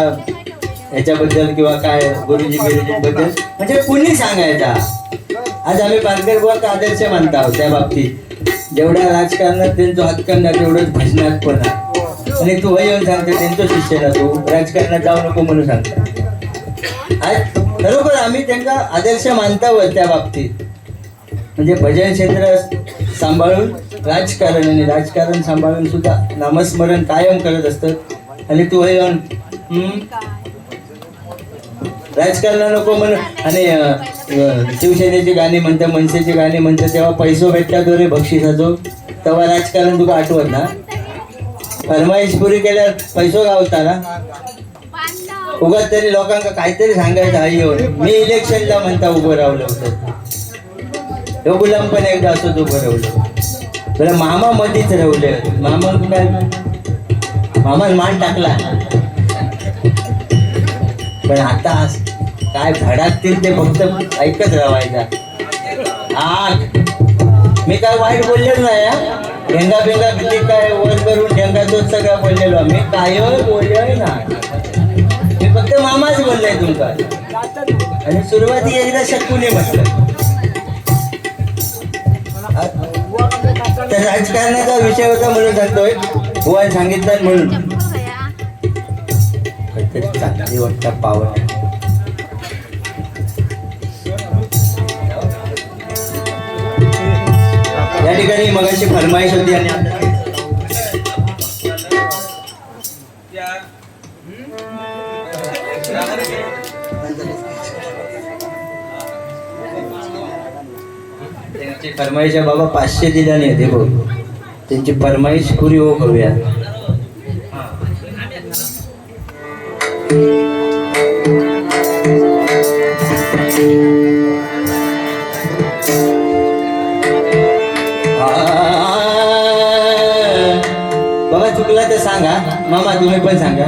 ह्याच्याबद्दल किंवा काय गुरुजी बिरुजींबद्दल म्हणजे कुणी सांगायचा. आज आम्ही पालकर बुवाचा आदर्श मानत आहोत त्या बाबतीत. जेवढ्या राजकारणात त्यांचा हातकंडा तेवढंच भजनात पण आहे. आणि तू येऊन सांगते त्यांचं शिष्य ना तू राजकारणात जाऊ नको म्हणून सांगता. आज खरोखर आम्ही त्यांना आदर्श मानतावत त्या बाबतीत. म्हणजे भजन क्षेत्र सांभाळून राजकारण आणि राजकारण सांभाळून सुद्धा नामस्मरण कायम करत असतात. आणि तू येऊन राजकारण नको म्हणून आणि शिवसेनेची गाणी म्हणतं मनसेची गाणी म्हणतं तेव्हा पैसो भेटतात रे बक्षिसाचो तेव्हा राजकारण तुका आठवत ना. फरमाईश पुरी केल्यावर पैसो गावता ना. उगाच तरी लोकांना काहीतरी सांगायचं आई येऊन मी इलेक्शनला म्हणता उभं राहिलं होतं. तो गुलाम पण एकदा असं उभं राहिलं. तुला मामा मध्येच राहले मामा काय मामान मान टाकला. पण आता काय धडाकतील ते फक्त ऐकत राहायचा. मी काय वाईट बोललेलो नाही. ढेंगा बेंगा किती काय वर करून ढेंगा तोच सगळं बोललेलो. मी काय बोललोय ना. मी फक्त मामाच बोललोय तुमचा. आणि सुरुवाती एकदा शक्कूने म्हटलं. तर राजकारणाचा विषय होता म्हणून सांगतोय बुवान सांगितलं म्हणून चांगली वाटतं पावन. या ठिकाणी मगाशी फरमाईश होती आणि त्यांची फरमाईश बाबा 500 दिला नाही ते भाऊ. त्यांची फरमाईश पुरी हो करूया. बाबा चुकला तर सांगा. मामा तुम्ही पण सांगा.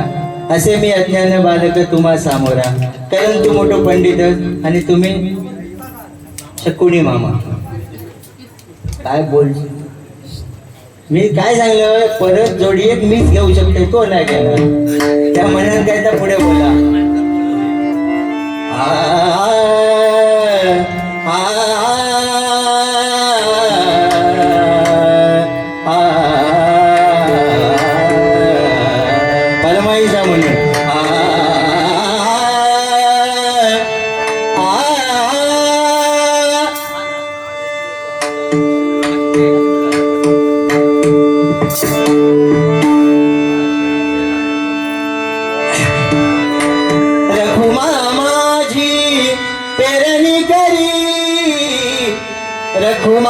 असे मी अज्ञान बालक तुम्हा सामोरा कारण तू मोठं पंडित आणि तुम्ही शकुनी मामा. काय बोल मी काय सांगलं परत जोडी एक मीच घेऊ शकते तो नाही गेला. त्या मनात काय तर पुढे बोला. परमाईचा म्हणून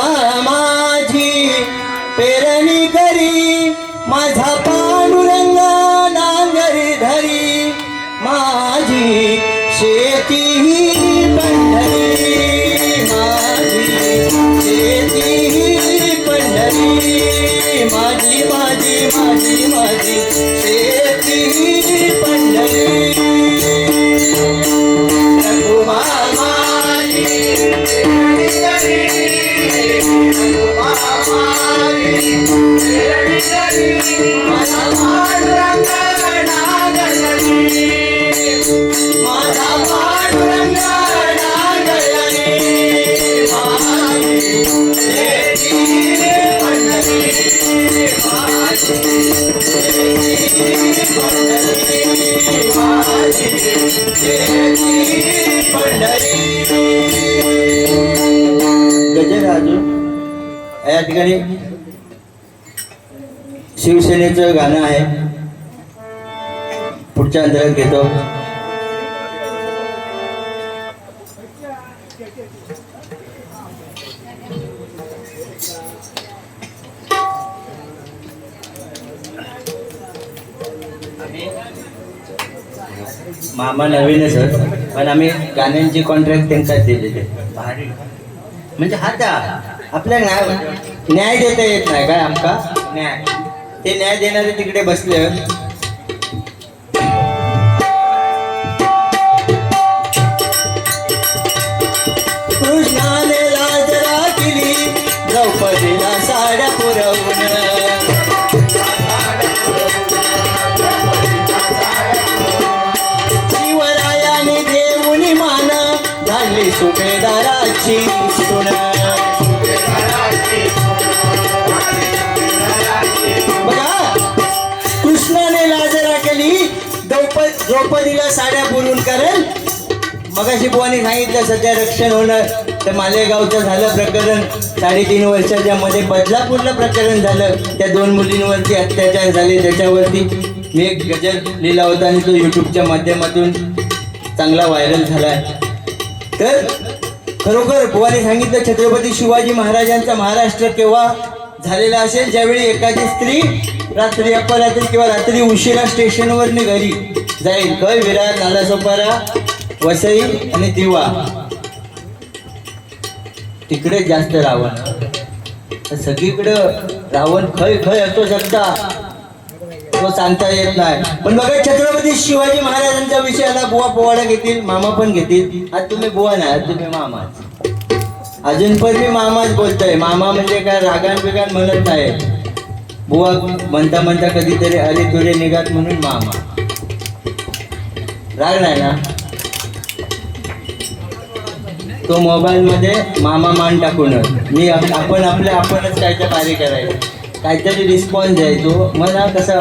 रघुबा माझी पेरणी करी माझा पांडुरंगा नांगरी धरी माझी शेती ही पंढरी माझी शेती ही पंढरी माझी माझी माझी माझी शेती ही पंढरी रघुबा माझी पेरणी करी रघुबा माझी पेरणी करी माझा पांडुरंगा नांगरी माझा पांडुरंगा नांगरी माझी शेती पंढरी माझी शेती पंढरी माझी शेती पंढरी. गजराजू या ठिकाणी शिवसेनेचं गाणं आहे, पुढच्या अंतरात घेतो. मामा नवीनच आहेत पण आम्ही गाण्यांची कॉन्ट्रॅक्ट त्यांच्याच दिलेले भारी म्हणजे हाता आपल्या न्याय देता येत नाही काय आमका न्याय ते न्याय देणारे तिकडे बसले. कृष्णाने लाजरा केली द्रौपदीला साड्या पुरवून शिवरायाने देऊनी मान झाली सुभेदाराची सुन. बघा कृष्णाने लाजरा केली द्रौपदीला साड्या पुरवून करेल. मगाशी बुवानी सांगितलं सध्या रक्षण होणं तर मालेगावचं झालं प्रकरण 3.5 वर्षाच्या मध्ये बदलापूरला प्रकरण झालं त्या 2 मुलींवरती अत्याचार झाले त्याच्यावरती मी एक गजल लिहिला होता आणि तो यूट्यूबच्या माध्यमातून चांगला व्हायरल झाला. तर खरोखर बुवानी सांगितलं छत्रपती शिवाजी महाराजांचा महाराष्ट्र केव्हा झालेला असेल ज्यावेळी एखादी स्त्री रात्री अपरात्री किंवा रात्री उशिरा स्टेशनवरने घरी जाईल. खय विरार नालासोपारा वसई आणि दिवा तिकडे जास्त रावण सगळीकडं रावण खय खय असतो शकता तो सांगता येत नाही. पण बघा छत्रपती शिवाजी महाराजांच्या विषयाला बुवा पोवाडा घेतील मामा पण घेतील. आज तुम्ही बुवा नाही आज तुम्ही मामाच अजून पण मी मामाच बोलतोय. मामा म्हणजे काय रागान बिगान म्हणत नाही बुवा म्हणता म्हणता कधीतरी अरे तुरे निघात म्हणून मामा राग नाही ना. तो मोबाईल मध्ये मामा मान टाकून मी आपण आपणच काहीतरी कार्य करायचं काहीतरी रिस्पॉन्स द्यायचो. मला कसं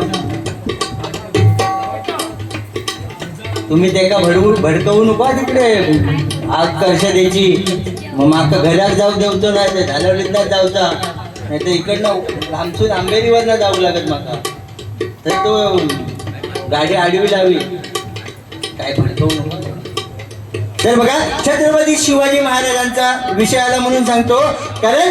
तुम्ही ते का भडकवू नका तिकडे आग कर्ष द्यायची मग माका घरात जाऊ देवतो ना ते धानवलीतनं जाऊचा नाही तर इकडनं लांबसून आंबेरीवरनं जाऊ लागत माका तर तो गाडी आडवी लावी काय भडकवू नका. तर बघा छत्रपती शिवाजी महाराजांचा विषय आला म्हणून सांगतो कारण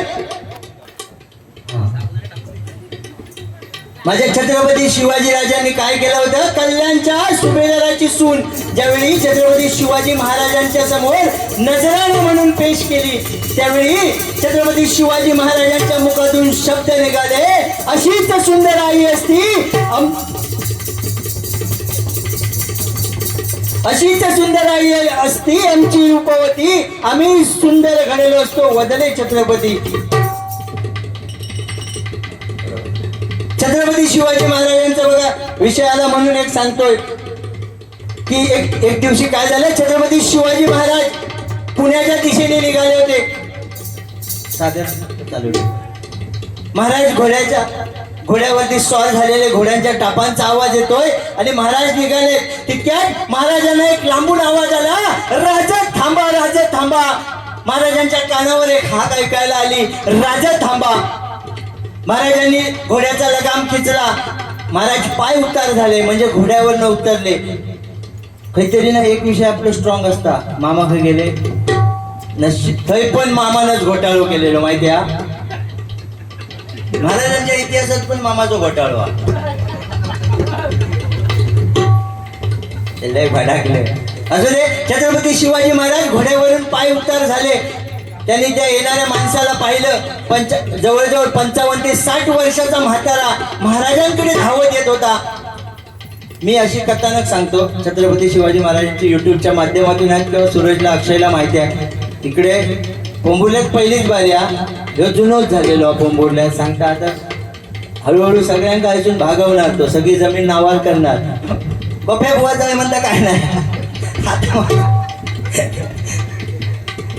माझ्या छत्रपती शिवाजी राजांनी काय केलं होतं. कल्याणच्या सुभेदाराची सून ज्यावेळी छत्रपती शिवाजी महाराजांच्या समोर नजराणा म्हणून पेश केली त्यावेळी छत्रपती शिवाजी महाराजांच्या मुखातून शब्द निघाले अशीच सुंदर आई असती अशीच सुंदर आई असती आमची रूपवती आम्ही सुंदर घडलेलो असतो वदले छत्रपती. छत्रपती शिवाजी महाराजांचा बघा विषय आला म्हणून एक सांगतोय की एक दिवशी काय झालं. छत्रपती शिवाजी महाराज पुण्याच्या दिशेने निघाले होते. सादर चालू महाराज घोड्यावरती स्वार झालेले घोड्यांच्या टापांचा आवाज येतोय आणि महाराज निघाले. तितक्यात महाराजांना एक लांबून आवाज आला राजा थांबा राजा थांबा. महाराजांच्या कानावर एक हाक ऐकायला आली राजा थांबा. महाराजांनी घोड्याचा लगाम खिचला. महाराज पाय उतार झाले म्हणजे घोड्यावर न उतरले. काहीतरी ना एक विषय आपलं स्ट्रॉंग असता. मामा खाली गेले थंय पण मामानच घोटाळो केलेलो माहिती आहे. महाराजांच्या इतिहासात पण मामाचो घोटाळो लय भडाकले. असू दे. छत्रपती शिवाजी महाराज घोड्यावरून पाय उतार झाले. त्यांनी त्या येणाऱ्या माणसाला पाहिलं. जवळजवळ 55 ते 60 वर्षाचा म्हातारा महाराजांकडे धावत येत होता. मी अशी कथानक सांगतो. छत्रपती शिवाजी महाराजांची युट्यूबच्या माध्यमातून आहेत किंवा सूरजला अक्षयला माहिती आहे. इकडे पोंबुर्ल्यात पहिलीच बारी ह्यो जुनोच झालेलो पोंबुर्ल्यात. सांगता आता हळूहळू सगळ्यांका अजून भागवणार. तो सगळी जमीन नावार करणार. बफे बुवा जाय म्हणता काय नाही.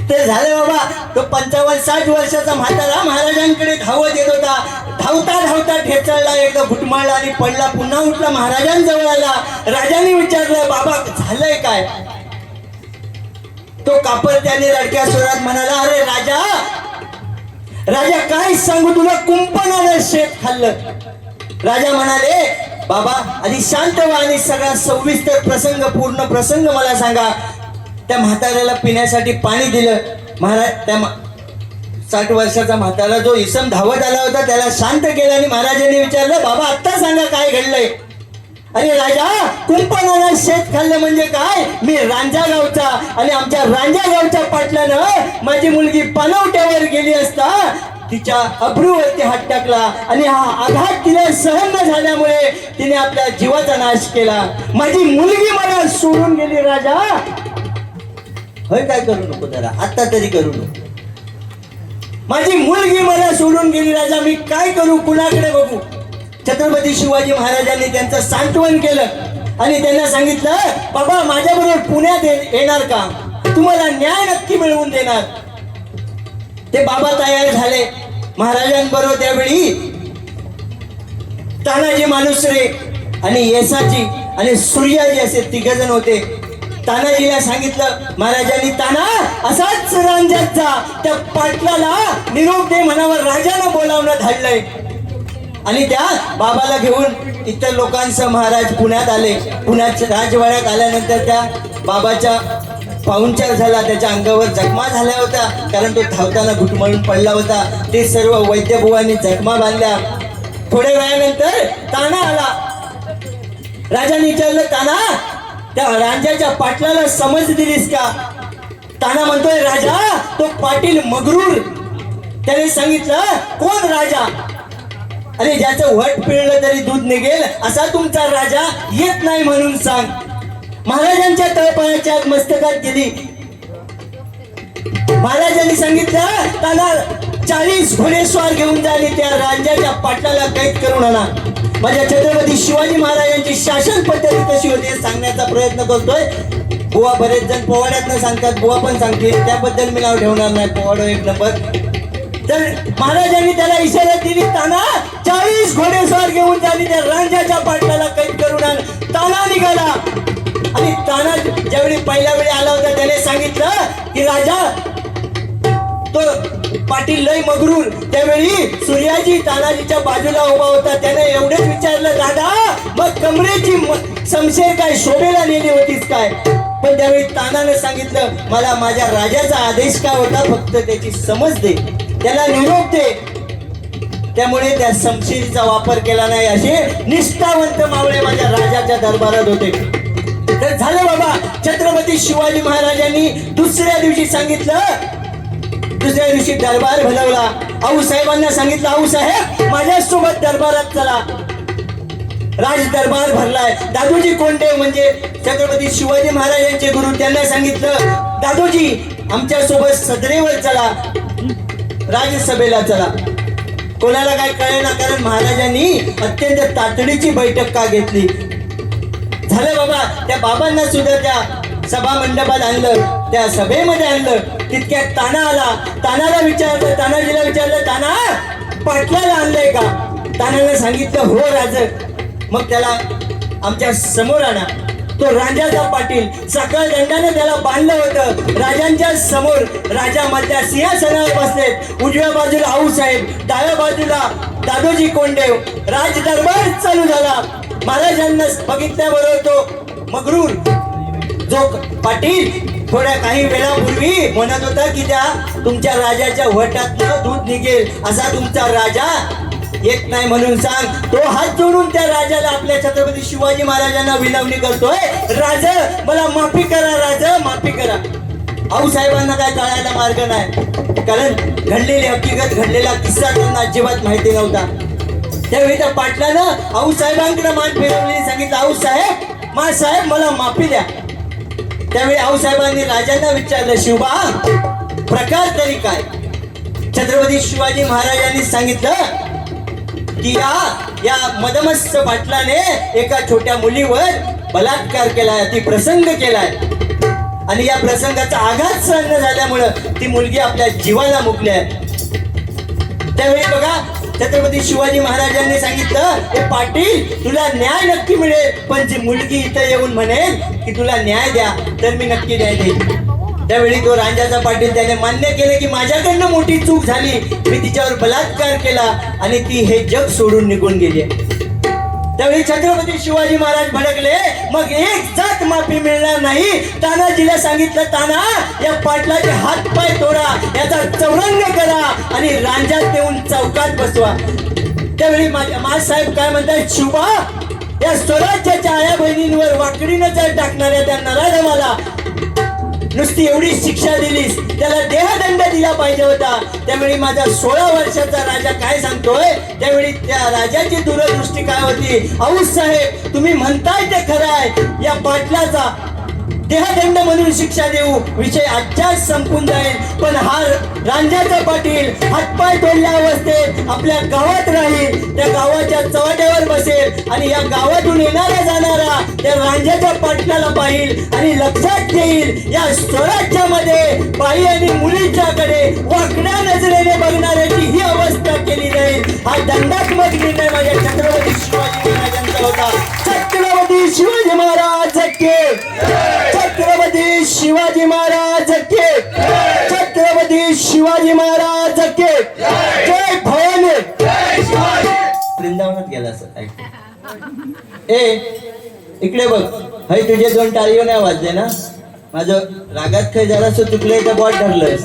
ते झाले बाबा. तो 55-60 वर्षाचा म्हातारा महाराजांकडे धावत येत होता. धावता धावता ठेचळला, एकदा घुटमाळला आणि पडला. पुन्हा उठला, महाराजांजवळ आला. राजांनी विचारलं, बाबा झालंय काय? तो कापरत्याने रडक्या स्वरात म्हणाला, अरे राजा राजा काय सांगू तुला, कुंपणानं शेत खाल्लं. राजा म्हणाले, बाबा आधी शांत व्हा आणि सगळा सविस्तर प्रसंग, पूर्ण प्रसंग मला सांगा. त्या म्हाताऱ्याला पिण्यासाठी पाणी दिलं. महाराज त्या 60 वर्षाचा म्हातारा जो इसम धावत आला होता त्याला शांत केलं आणि महाराजांनी विचारलं, बाबा आत्ता सांगा काय घडलंय. अरे राजा, कुंपणानं शेत खाल्लं म्हणजे काय? मी रांजा गावचा आणि आमच्या रांजा गावच्या पाटलानं माझी मुलगी पानवट्यावर गेली असता तिच्या अब्रूवरती हात टाकला आणि हा आघात तिला सहन न झाल्यामुळे तिने आपल्या जीवाचा नाश केला. माझी मुलगी मला सोडून गेली. राजा होय, काय करू नको जरा, आता तरी करू नको. माझी मुलगी मला सोडून गेली. राजा मी काय करू, कुणाकडे बघू? छत्रपती शिवाजी महाराजांनी त्यांचं सांत्वन केलं आणि त्यांना सांगितलं, बाबा माझ्याबरोबर पुण्यात येणार का? तुम्हाला न्याय नक्की मिळवून देणार. ते बाबा तयार झाले. महाराजांबरोबर त्यावेळी तानाजी मालुसरे आणि येसाजी आणि सूर्याजी असे 3 जण होते. तानाजीला सांगितलं महाराजांनी, ताना असाच रांजात जा, त्या पाटलाला निरोप दे म्हणावर राजानं बोलावणं धाडलंय. आणि त्या बाबाला घेऊन इतर लोकांसह महाराज पुण्यात आले. पुण्यात राजवाड्यात आल्यानंतर त्या बाबाच्या पाहुणचार झाला. त्याच्या अंगावर जखमा झाल्या होत्या कारण तो धावताना घुटमळून पडला होता. ते सर्व वैद्यभुवांनी जखमा बांधल्या. थोड्या वेळानंतर ताना आला. राजाने विचारलं, ताना त्या रांजाच्या पाटलाला समज दिलीस का? ताना म्हणतोय, राजा तो पाटील मगरूर. त्याने सांगितलं, कोण राजा? अरे ज्याचं वट पिळलं तरी दूध निघेल असा तुमचा राजा येत नाही म्हणून सांग. महाराजांच्या तळपायाच्या मस्तकात गेली. महाराजांनी सांगितलं, त्याला 40 घोडेस्वार घेऊन जा आणि त्या रांजाच्या पाटलाला कैद करून आणा. माझ्या छत्रपती शिवाजी महाराजांची शासन पद्धती कशी होती हे सांगण्याचा प्रयत्न करतोय. बुवा बरेच जण पोवाड्यात न सांगतात, बुवा पण सांगतील, त्याबद्दल मी नाव ठेवणार नाही. पोवाडो 1 नंबर. तर महाराजांनी त्याला इशारा दिली, ताना 40 घोडेस्वार घेऊन जा आणि त्या रांजाच्या पाटलाला कैद करून आण. ताना निघाला आणि ताना ज्यावेळी पहिल्या वेळी आला होता त्याने सांगितलं की राजा तो पाटील लय मगरूर. त्यावेळी सूर्याजी तानाजीच्या बाजूला उभा होता. त्याने एवढेच विचारलं, दादा मग कमरेची शमशेर काय शोभेला नेली होतीस काय? पण त्यावेळी तानाने सांगितलं, मला माझ्या राजाचा आदेश काय होता, फक्त त्याची समज दे, त्याला निरोप दे. त्यामुळे त्या शमशीरचा वापर केला नाही. असे निष्ठावंत मावळे माझ्या राजाच्या दरबारात होते. तर झालं बाबा. छत्रपती शिवाजी महाराजांनी दुसऱ्या दिवशी सांगितलं, दुसऱ्या दिवशी दरबार भरवला. आऊसाहेबांना सांगितलं, आऊसाहेब माझ्यासोबत दरबारात चला. राज दरबार भरलाय. दादोजी कोंडे म्हणजे छत्रपती शिवाजी महाराजांचे गुरु, त्यांना सांगितलं, दादोजी आमच्या सोबत सदरेवर चला, राजसभेला चला. कोणाला काय कळेना कारण महाराजांनी अत्यंत तातडीची बैठक का घेतली. झालं बाबा. त्या बाबांना सुद्धा त्या सभा मंडपात आणलं, त्या सभेमध्ये आणलं. तितक्यात ताना आला. तानाला विचारलं, तानाजीला विचारलं, ताना पाटलाला आणलंय का? तानाने सांगितलं, हो राज. मग त्याला आमच्या समोर आणा. तो राजाचा पाटील सकाळ दंडाने त्याला बांधलं होतं. राजांच्या समोर राजा मधल्या सिंहासनावर बसलेत. उजव्या बाजूला आऊसाहेब, डाव्या बाजूला दादोजी कोंडेव. राज दरबार चालू झाला. महाराजांना बघितल्याबरोबर तो मगरूर जो पाटील थोड्या काही वेळापूर्वी म्हणत होता की त्या तुमच्या राजाच्या वटातनं दूध निघेल असा तुमचा राजा येत नाही म्हणून सांग. तो हात जोडून त्या राजाला आपल्या छत्रपती शिवाजी महाराजांना विनवणी करतोय, राजा मला माफी करा, राजा माफी करा. आऊसाहेबांना काय कळायला मार्ग नाही, कारण घडलेली हकीकत घडलेला किस्सा त्यांना अजिबात माहिती नव्हता. त्यावेळी त्या पाटलानं आऊसाहेबांकडे मान फिरवली, सांगितलं आऊसाहेब मासाहेब मला माफी द्या. त्यावेळी आऊसाहेबांनी राजांना विचारलं, शिवबा प्रकार तरी काय? छत्रपती शिवाजी महाराजांनी सांगितलं की या मदमस्त पाटलाने एका छोट्या मुलीवर बलात्कार केलाय, ती प्रसंग केलाय आणि या प्रसंगाचा आघात सहन न झाल्यामुळं ती मुलगी आपल्या जीवाला मुकली आहे. त्यावेळी बघा छत्रपती शिवाजी महाराजांनी सांगितलं, हे पाटील तुला न्याय नक्की मिळेल, पण जी मुलगी इथं येऊन म्हणेल की तुला न्याय द्या तर मी नक्की न्याय देईन. त्यावेळी तो रांजाचा पाटील त्याने मान्य केलं की माझ्याकडनं मोठी चूक झाली, मी तिच्यावर बलात्कार केला आणि ती हे जग सोडून निघून गेली. त्यावेळी छत्रपती शिवाजी महाराज भडकले, मग एक जात माफी मिळणार नाही. तानाजीला सांगितलं, ताना या पाटलाचे हात पाय तोडा, याचा चौरंग करा आणि रांजात नेऊन चौकात बसवा. त्यावेळी साहेब काय म्हणतात, शिवबा या स्वराज्याच्या आया बहिणींवर वाकडी नजर टाकणाऱ्या त्या नराधमाला नुसती एवढी शिक्षा दिलीस, त्याला देहदंड दिला पाहिजे होता. त्यावेळी माझा 16 वर्षाचा राजा काय सांगतोय, त्यावेळी त्या राजाची दूरदृष्टी काय होती, आऊसाहेब तुम्ही म्हणताय ते खरं आहे, या पाटलाचा देहदंड म्हणून शिक्षा देऊ, विषय आजच्याच संपून जाईल. पण हा रांजाचा पाटील हातपाय तोडल्या अवस्थेत आपल्या गावात राहील, त्या गावाच्या चव्हाट्यावर बसेल आणि या गावातून येणारा जाणारा त्या रांजाच्या पाटलाला पाहिल आणि लक्षात घेईल या स्वराज्यामध्ये बाई आणि मुलीच्याकडे वाकड्या नजरेने बघणाऱ्याची ही अवस्था केली जाईल. हा दंडात्मक निर्णय माझ्या छत्रपती शिवाजी महाराजांचा होता. छत्रपती शिवाजी महाराज के, छत्रपती शिवाजी महाराज के, छत्रपती शिवाजी महाराज के, जय भवानी. वृंदावनात गेला सर. इकडे बघ, हाय तुझे 2 टाळीઓ नाही वाजले ना, माझं रागात काही जरा चुकलंय तर बॉट धरलंस,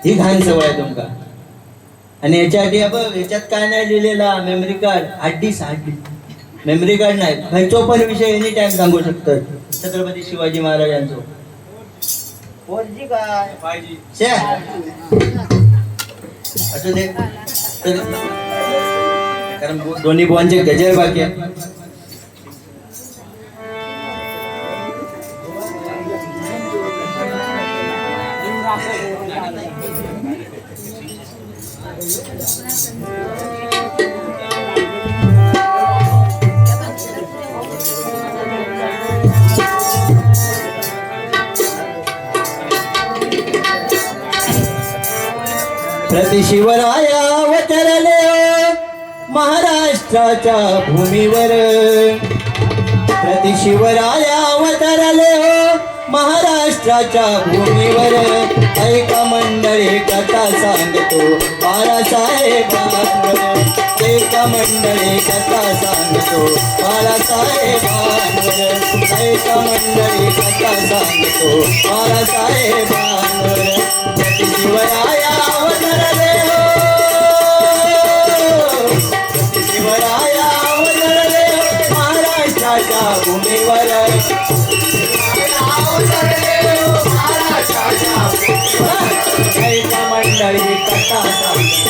ही घाण सवय आहे तुमका. आणि याच्यासाठी याच्यात काय नाही लिहिलेला, मेमरी कार्ड 8 दिवस मेमरी कार्ड नाही, खयचो पण विषय एनी टाइम सांगू शकतात. छत्रपती शिवाजी महाराजांचो 4G काय 5G असं दे, कारण दोन्ही बोनचे गजर बाकी आहे. प्रति शिवराया अवतरले महाराष्ट्राच्या भूमीवर, प्रति शिवराया अवतरले महाराष्ट्राच्या भूमीवर. ऐका मंडळी कथा सांगतो बाळासाहेबांवर, ऐका मंडळी कथा सांगतो बाळासाहेबांवर, ऐका मंडळी कथा सांगतो बाळासाहेबांवर. प्रति शिवराया अवतरले, प्रति शिवराया अवतरले महाराष्ट्राच्या भूमीवर, ऐका मंडळी कथा सांगतो,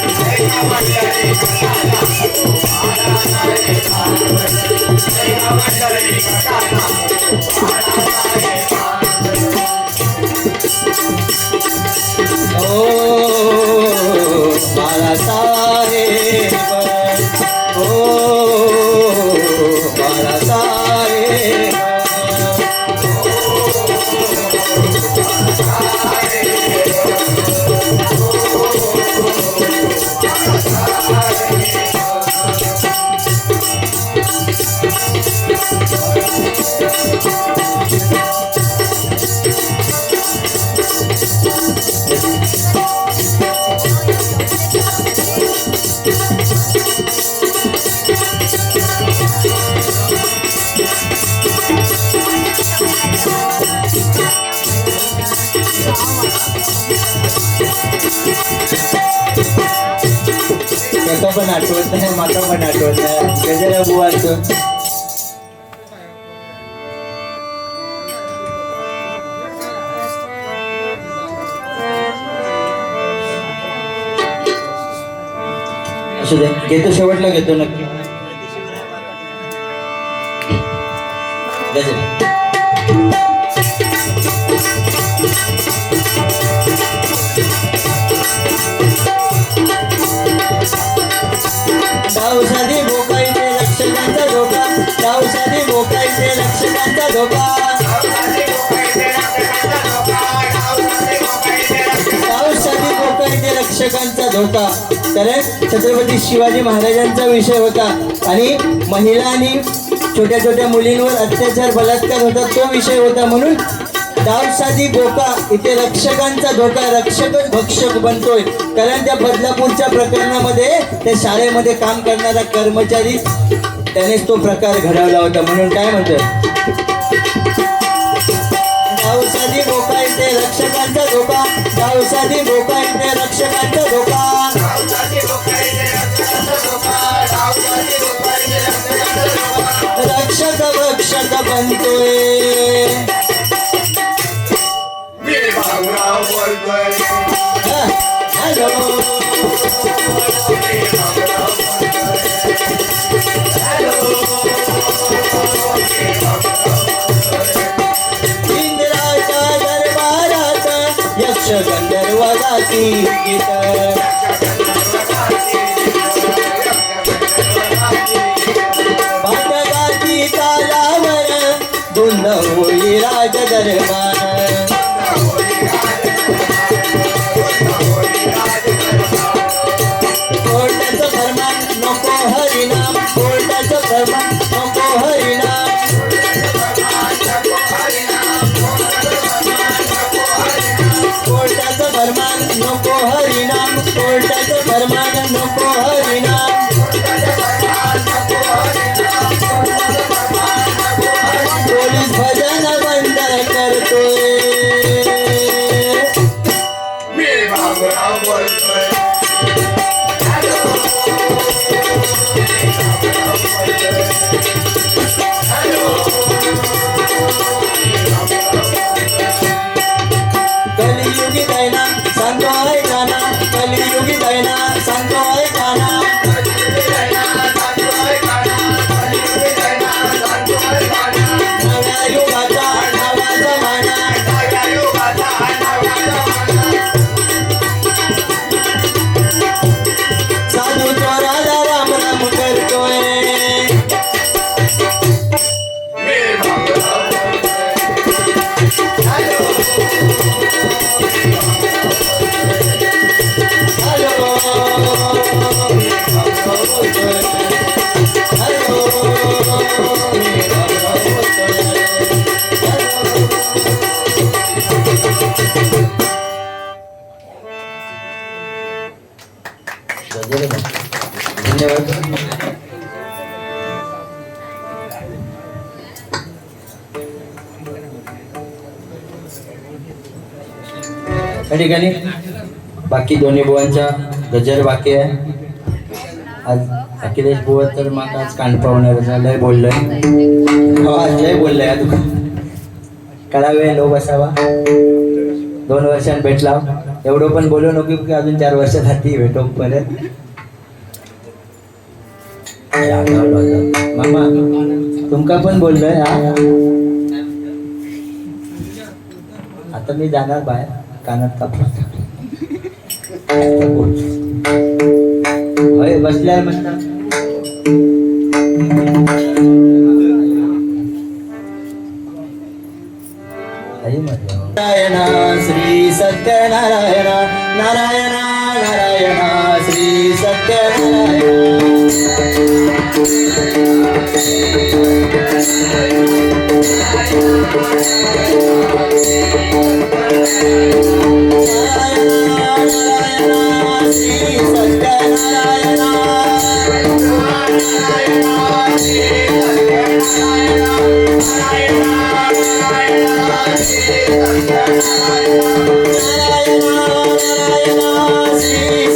ऐका मंडळी कथा सांगतो बाळासाहेबांवर, ऐका मंडळी कथा सांगतो बाळासाहेब. बाळासाहेब त्याचा पण आठवत नाही, माका पण आठवत नाही. गजरा बुवाचं असू दे, घेतो शेवटला घेतो नक्की. गजरा पावसादी भोकाईचे रक्षकांचा धोका, पावसादी भोकाईचे रक्षकांचा धोका, पावसादी भोकाईचे रक्षकांचा धोका. तर छत्रपती शिवाजी महाराजांचा विषय होता आणि महिला आणि छोट्या छोट्या मुलींवर अत्याचार बलात्कार होता तो विषय होता. म्हणून डावसादी धोका इथे रक्षकांचा धोका, रक्षकच भक्षक बनतोय. कारण त्या बदलापूरच्या प्रकरणामध्ये त्या शाळेमध्ये काम करणारा कर्मचारी त्यानेच तो प्रकार घडवला होता. म्हणून काय म्हणतोय, डावसादी धोका इथे रक्षकांचा धोका, डावसादी धोका इथे रक्षकांचा धोका, रक्षक भक्षक बनतोय. इंद्राच्या दरबारात यक्ष गंधर्व गाती गीत, भाटगाती तालावर धुंद होई राज दरबार. कोर्टाचं फरमान नको हरिनाम, कोर्टाचं फरमान नको हरिनाम, कोर्टाचं फरमान नको हरिनाम, कोर्टाचं फरमान नको हरिनाम. पोलीस भजन बंद करतोय. कलियुगी दैना सांगतो आहे गाना, कलियुगी दैना सांगतो आहे गाना, नव्या युगाचा नवा जमाना, साधू चोराला राम राम करतोय. धन्यवाद. या ठिकाणी बाकी दोन्ही बुवांचा गजर बाकी आहे. आज अखिलेश बुवा तर माका आज कान पावणार लय बोललोय, आज लय बोललोय. कळा वेळ लो बसावा, 2 वर्षांनी भेटला. एवढं पण बोलू नको की अजून 4 वर्षात हाती भेटो परत. मामा तुमका पण बोललोय. आता मी जाणार बाहेर, कानात कापला बसल्या मस्त. नारायण श्री सत्यनारायण, नारायण नारायण श्री सत्यनारायण. Narayana श्री